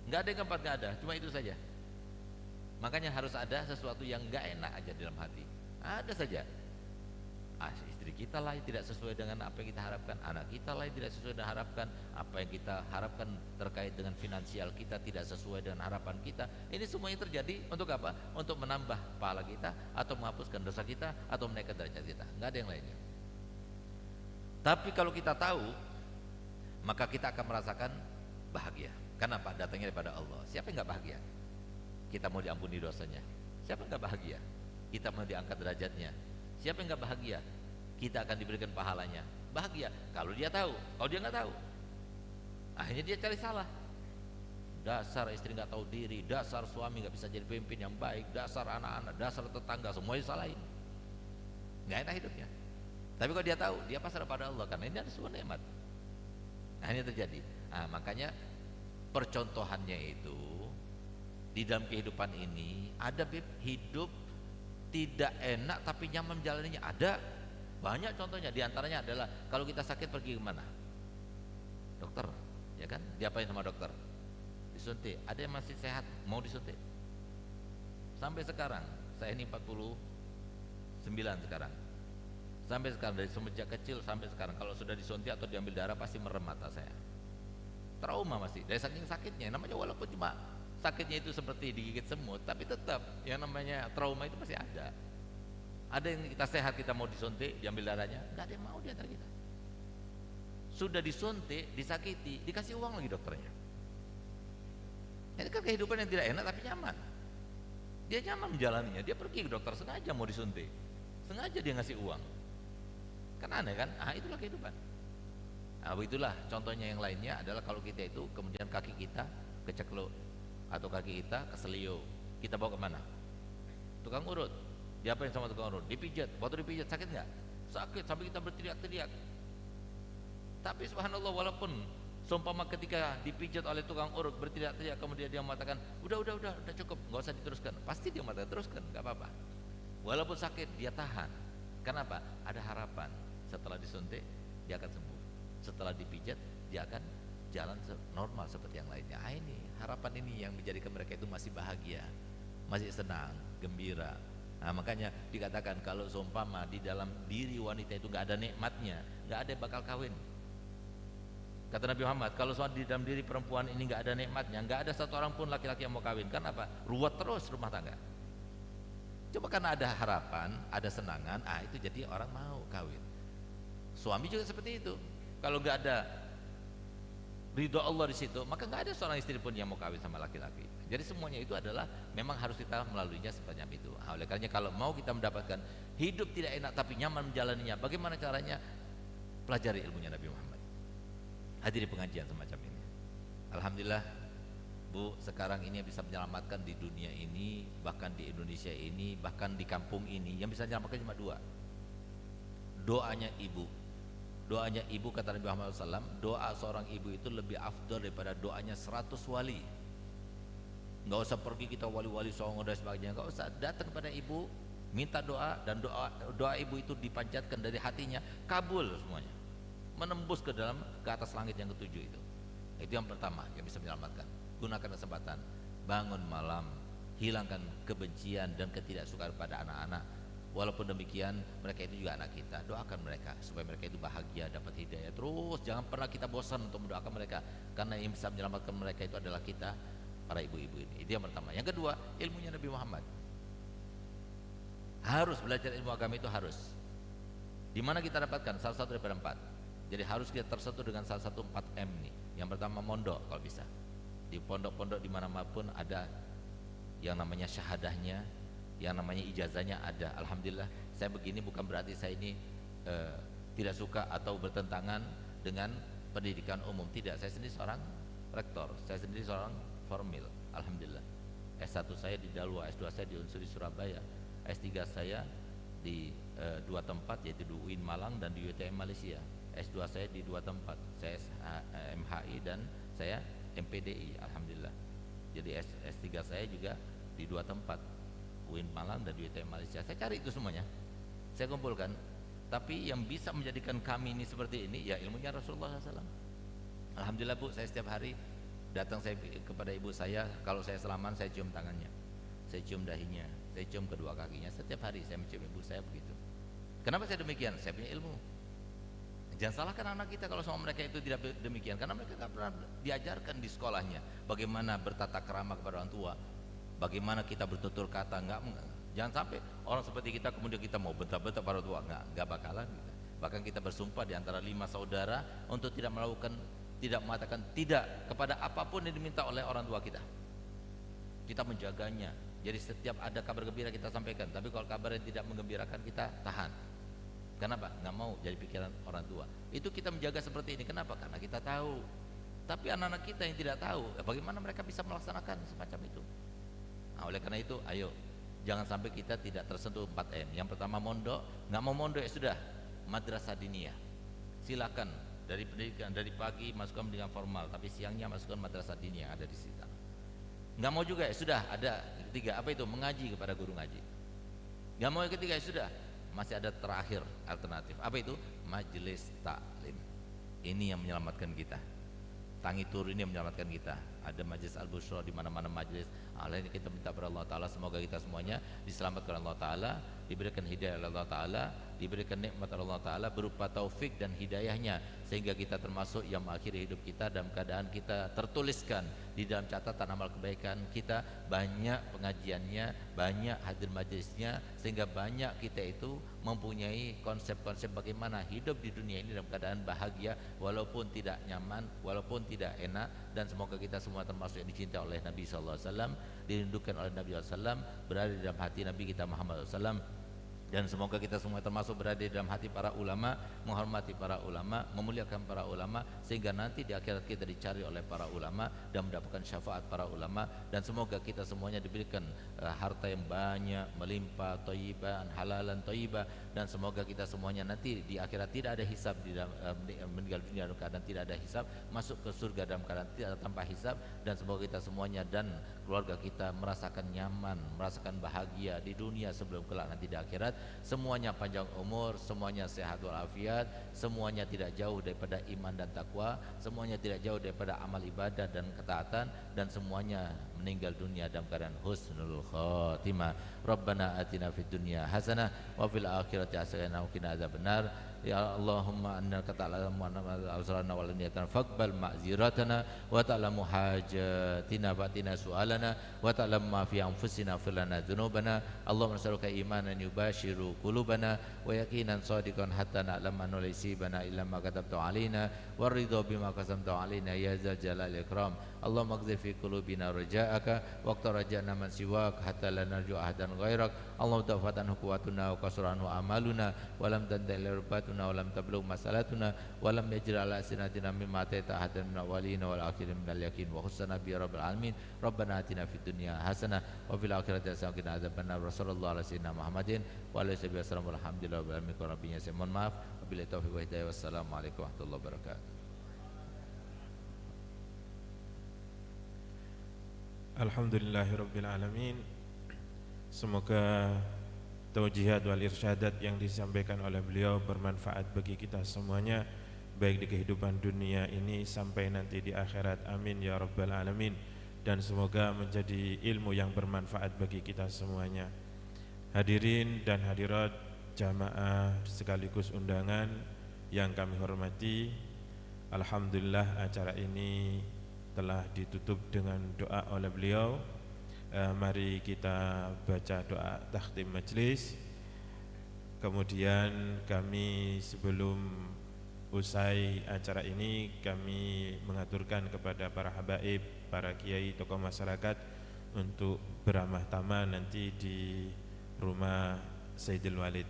Nggak ada yang keempat, nggak ada, cuma itu saja. Makanya harus ada sesuatu yang nggak enak aja dalam hati. Ada saja. Istri kita lah yang tidak sesuai dengan apa yang kita harapkan, anak kita lah yang tidak sesuai dengan harapan, apa yang kita harapkan terkait dengan finansial kita tidak sesuai dengan harapan kita. Ini semuanya terjadi untuk apa? Untuk menambah pahala kita, atau menghapuskan dosa kita, atau menaikkan derajat kita. Nggak ada yang lainnya. Tapi kalau kita tahu, maka kita akan merasakan bahagia. Kenapa? Datangnya daripada Allah. Siapa yang nggak bahagia? Kita mau diampuni dosanya. Siapa yang nggak bahagia? Kita mau diangkat derajatnya. Siapa yang nggak bahagia? Kita akan diberikan pahalanya. Bahagia kalau dia tahu. Kalau dia nggak tahu, akhirnya dia cari salah. Dasar istri nggak tahu diri, dasar suami nggak bisa jadi pemimpin yang baik, dasar anak-anak, dasar tetangga, semuanya salahin. Nggak enak hidupnya. Tapi kalau dia tahu, dia pasrah pada Allah karena ini ada sebuah nikmat. Akhirnya terjadi. Makanya percontohannya itu di dalam kehidupan ini ada hidup tidak enak tapi nyaman menjalaninya. Ada banyak contohnya. Di antaranya adalah kalau kita sakit pergi kemana? Dokter, ya kan? Diapain sama dokter? Disuntik. Ada yang masih sehat mau disuntik. Sampai sekarang, saya ini 49 sekarang. Sampai sekarang, dari semenjak kecil sampai sekarang, kalau sudah disuntik atau diambil darah pasti merem mata saya. Trauma masih dari saking sakitnya. Namanya walaupun cuma sakitnya itu seperti digigit semut, tapi tetap yang namanya trauma itu masih ada. Ada yang kita sehat, kita mau disuntik, diambil darahnya, nggak ada yang mau di antara kita. Sudah disuntik, disakiti, dikasih uang lagi dokternya. Ini kan kehidupan yang tidak enak tapi nyaman. Dia nyaman menjalaninya, dia pergi ke dokter sengaja mau disuntik, sengaja dia ngasih uang. Kan aneh kan? Itulah kehidupan. Itulah contohnya. Yang lainnya adalah kalau kita itu kemudian kaki kita kecekluk atau kaki kita keselio, kita bawa kemana? Tukang urut. Diapain sama tukang urut? Dipijat. Waktu dipijat sakit nggak? Sakit sampai kita berteriak-teriak. Tapi subhanallah, walaupun seumpama ketika dipijat oleh tukang urut berteriak-teriak, kemudian dia mengatakan udah cukup, nggak usah diteruskan, pasti dia mengatakan teruskan, nggak apa-apa. Walaupun sakit dia tahan. Kenapa? Ada harapan. Setelah disuntik dia akan sembuh. Setelah dipijat dia akan jalan normal seperti yang lainnya. Ini harapan ini yang menjadikan mereka itu masih bahagia, masih senang, gembira. Makanya dikatakan kalau seumpama di dalam diri wanita itu nggak ada nikmatnya, nggak ada yang bakal kawin. Kata Nabi Muhammad, kalau soal di dalam diri perempuan ini nggak ada nikmatnya, nggak ada satu orang pun laki-laki yang mau kawin. Kenapa? Ruwet terus rumah tangga. Cuma karena ada harapan, ada senangan, itu jadi orang mau kawin. Suami juga seperti itu. Kalau nggak ada ridho Allah di situ, maka nggak ada seorang istri pun yang mau kawin sama laki-laki. Jadi semuanya itu adalah memang harus kita melaluinya sepanjang itu. Oleh karenanya kalau mau kita mendapatkan hidup tidak enak tapi nyaman menjalaninya, bagaimana caranya? Pelajari ilmunya Nabi Muhammad. Hadiri pengajian semacam ini. Alhamdulillah, Bu, sekarang ini yang bisa menyelamatkan di dunia ini, bahkan di Indonesia ini, bahkan di kampung ini, yang bisa menyelamatkan cuma dua. Doanya ibu. Doanya ibu, kata Nabi Muhammad SAW, doa seorang ibu itu lebih afdal daripada doanya 100 wali. Nggak usah pergi kita wali-wali songo dan sebagainya, nggak usah. Datang kepada ibu, minta doa, dan doa ibu itu dipanjatkan dari hatinya, kabul semuanya, menembus ke atas langit yang ketujuh itu. Itu yang pertama yang bisa menyelamatkan. Gunakan kesempatan, bangun malam, hilangkan kebencian dan ketidaksukaan pada anak-anak. Walaupun demikian mereka itu juga anak kita, doakan mereka supaya mereka itu bahagia, dapat hidayah. Terus jangan pernah kita bosan untuk mendoakan mereka, karena yang bisa menyelamatkan mereka itu adalah kita, para ibu-ibu ini. Itu yang pertama. Yang kedua, ilmunya Nabi Muhammad. Harus belajar ilmu agama itu harus. Di mana kita dapatkan? Salah satu daripada 4. Jadi harus kita tersentuh dengan salah satu 4M nih. Yang pertama mondok kalau bisa. Di pondok-pondok di mana pun ada yang namanya syahadahnya, yang namanya ijazahnya ada. Alhamdulillah, saya begini bukan berarti saya ini tidak suka atau bertentangan dengan pendidikan umum. Tidak, saya sendiri seorang rektor, saya sendiri seorang formil. Alhamdulillah, S1 saya di Dalwa, S2 saya di Unsur di Surabaya, S3 saya di 2 tempat, yaitu di UIN Malang dan di UTM Malaysia. S2 saya di 2 tempat, saya MHI dan saya MPDI. Alhamdulillah. Jadi S3 saya juga di 2 tempat, UIN Malang dan UTM Malaysia. Saya cari itu semuanya, saya kumpulkan. Tapi yang bisa menjadikan kami ini seperti ini, ya ilmunya Rasulullah SAW. Alhamdulillah Bu, saya setiap hari datang saya kepada ibu saya, kalau saya selaman saya cium tangannya, saya cium dahinya, saya cium kedua kakinya. Setiap hari saya mencium ibu saya begitu. Kenapa saya demikian? Saya punya ilmu. Jangan salahkan anak kita kalau sama mereka itu tidak demikian, karena mereka tidak pernah diajarkan di sekolahnya bagaimana bertata krama kepada orang tua, bagaimana kita bertutur kata. Jangan sampai orang seperti kita kemudian kita mau bentak-bentak para tua, enggak bakalan. Bahkan kita bersumpah di antara 5 saudara untuk tidak mengatakan tidak kepada apapun yang diminta oleh orang tua kita. Kita menjaganya. Jadi setiap ada kabar gembira kita sampaikan, tapi kalau kabar yang tidak menggembirakan kita tahan. Kenapa? Nggak mau jadi pikiran orang tua. Itu kita menjaga seperti ini. Kenapa? Karena kita tahu. Tapi anak-anak kita yang tidak tahu, bagaimana mereka bisa melaksanakan semacam itu? Nah, oleh karena itu, ayo jangan sampai kita tidak tersentuh 4M. Yang pertama mondok, nggak mau mondok ya sudah, madrasah diniyah. Silakan dari pendidikan, dari pagi masukkan pendidikan formal, tapi siangnya masukkan madrasah diniyah yang ada di situ. Nggak mau juga ya sudah, ada ketiga, apa itu? Mengaji kepada guru ngaji. Nggak mau yang ketiga ya sudah, masih ada terakhir alternatif. Apa itu? Majelis taklim. Ini yang menyelamatkan kita. Tangi Tur ini yang menyelamatkan kita. Ada majelis Al-Busyra di mana-mana majelis. Allah ini kita minta kepada Allah Taala semoga kita semuanya diselamatkan Allah Taala, diberikan hidayah oleh Allah Taala, diberikan nikmat oleh Allah Taala berupa taufik dan hidayahnya, sehingga kita termasuk yang mengakhiri hidup kita dalam keadaan kita tertuliskan di dalam catatan amal kebaikan kita, banyak pengajiannya, banyak hadir majelisnya, sehingga banyak kita itu mempunyai konsep-konsep bagaimana hidup di dunia ini dalam keadaan bahagia walaupun tidak nyaman, walaupun tidak enak. Dan semoga kita semua termasuk yang dicintai oleh Nabi SAW, dirindukan oleh Nabi SAW, berada di dalam hati Nabi kita Muhammad SAW. Dan semoga kita semua termasuk berada di dalam hati para ulama, menghormati para ulama, memuliakan para ulama, sehingga nanti di akhirat kita dicari oleh para ulama dan mendapatkan syafaat para ulama. Dan semoga kita semuanya diberikan harta yang banyak, melimpah, thayyiban, halalan thayyibah. Dan semoga kita semuanya nanti di akhirat tidak ada hisab, di dalam meninggal dunia dalam keadaan tidak ada hisab, masuk ke surga dalam keadaan tidak tanpa hisab. Dan semoga kita semuanya dan keluarga kita merasakan nyaman, merasakan bahagia di dunia sebelum kelak nanti di akhirat. Semuanya panjang umur, semuanya sehat walafiat, semuanya tidak jauh daripada iman dan takwa, semuanya tidak jauh daripada amal ibadah dan ketaatan, dan semuanya meninggal dunia dalam keadaan husnul khatimah. Rabbana atina fid dunya hasanah wa fil akhirati hasanah wa qina adzabannar. Ya Allahumma innaka ta'lamu awzarana wa lan yakun faqbal ma'ziratana wa ta'lamu hajatina batina su'alana wa ta'lamu ma fi anfusina filana dzunubana. Allahumma nas'aluka imanan yubashiru qulubana wa yaqinan shadiqan hatta na'lama an la yusibana illa ma katabta alaina wa ridha bima qasamta alaina ya zal jalal ikram. Allahumma qdhif fi qulubina raja'aka waqta raja'na man siwak hatta la narju ahadan ghairak. Allahumma tawfatan quwwatuna wa kasran wa amaluna wa lam tandil rubatuna wa lam tablugh masalatuna wa lam yajri ala sinatina mimma ta'ata ahadan min awwalina wal akhirin minal yakin wa husna bi rabbil alamin. Rabbana atina fid dunya hasanah wa fil akhirati hasanah wa qina adzabannar. Sallallahu alaihi wasallam Muhammadin wa alihi wasallam. Alhamdulillah rabbil alamin. Rabbinya saya mohon maaf. Wabillahi taufiq wa hidayah. Wassalamualaikum warahmatullahi wabarakatuh.
Alhamdulillahirabbil alamin. Semoga taujihat wal irsyadat yang disampaikan oleh beliau bermanfaat bagi kita semuanya, baik di kehidupan dunia ini sampai nanti di akhirat. Amin ya rabbal alamin. dan semoga menjadi ilmu yang bermanfaat bagi kita semuanya. Hadirin dan hadirat jamaah sekaligus undangan yang kami hormati, alhamdulillah acara ini telah ditutup dengan doa oleh beliau. Mari kita baca doa takhtim majlis. Kemudian kami sebelum usai acara ini, kami mengaturkan kepada para habaib, para kiai, tokoh masyarakat untuk beramah tamah nanti di rumah Sayyidil Walid.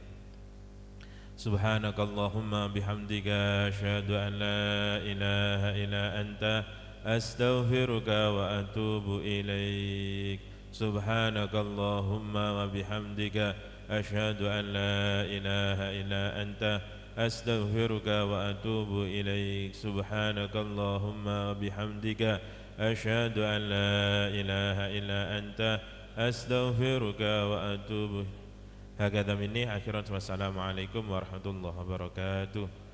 Subhanakallahumma bihamdika asyhadu an la ilaha illa anta astaghfiruka wa atubu ilaik. Subhanakallahumma wa bihamdika asyhadu an la ilaha illa anta astaghfiruka wa atubu ilaik. Subhanakallahumma wa bihamdika asyhadu an la ilaha illa anta astaghfiruka wa atubu. Hakadha minni akhiran. Wassalamualaikum warahmatullahi wabarakatuh.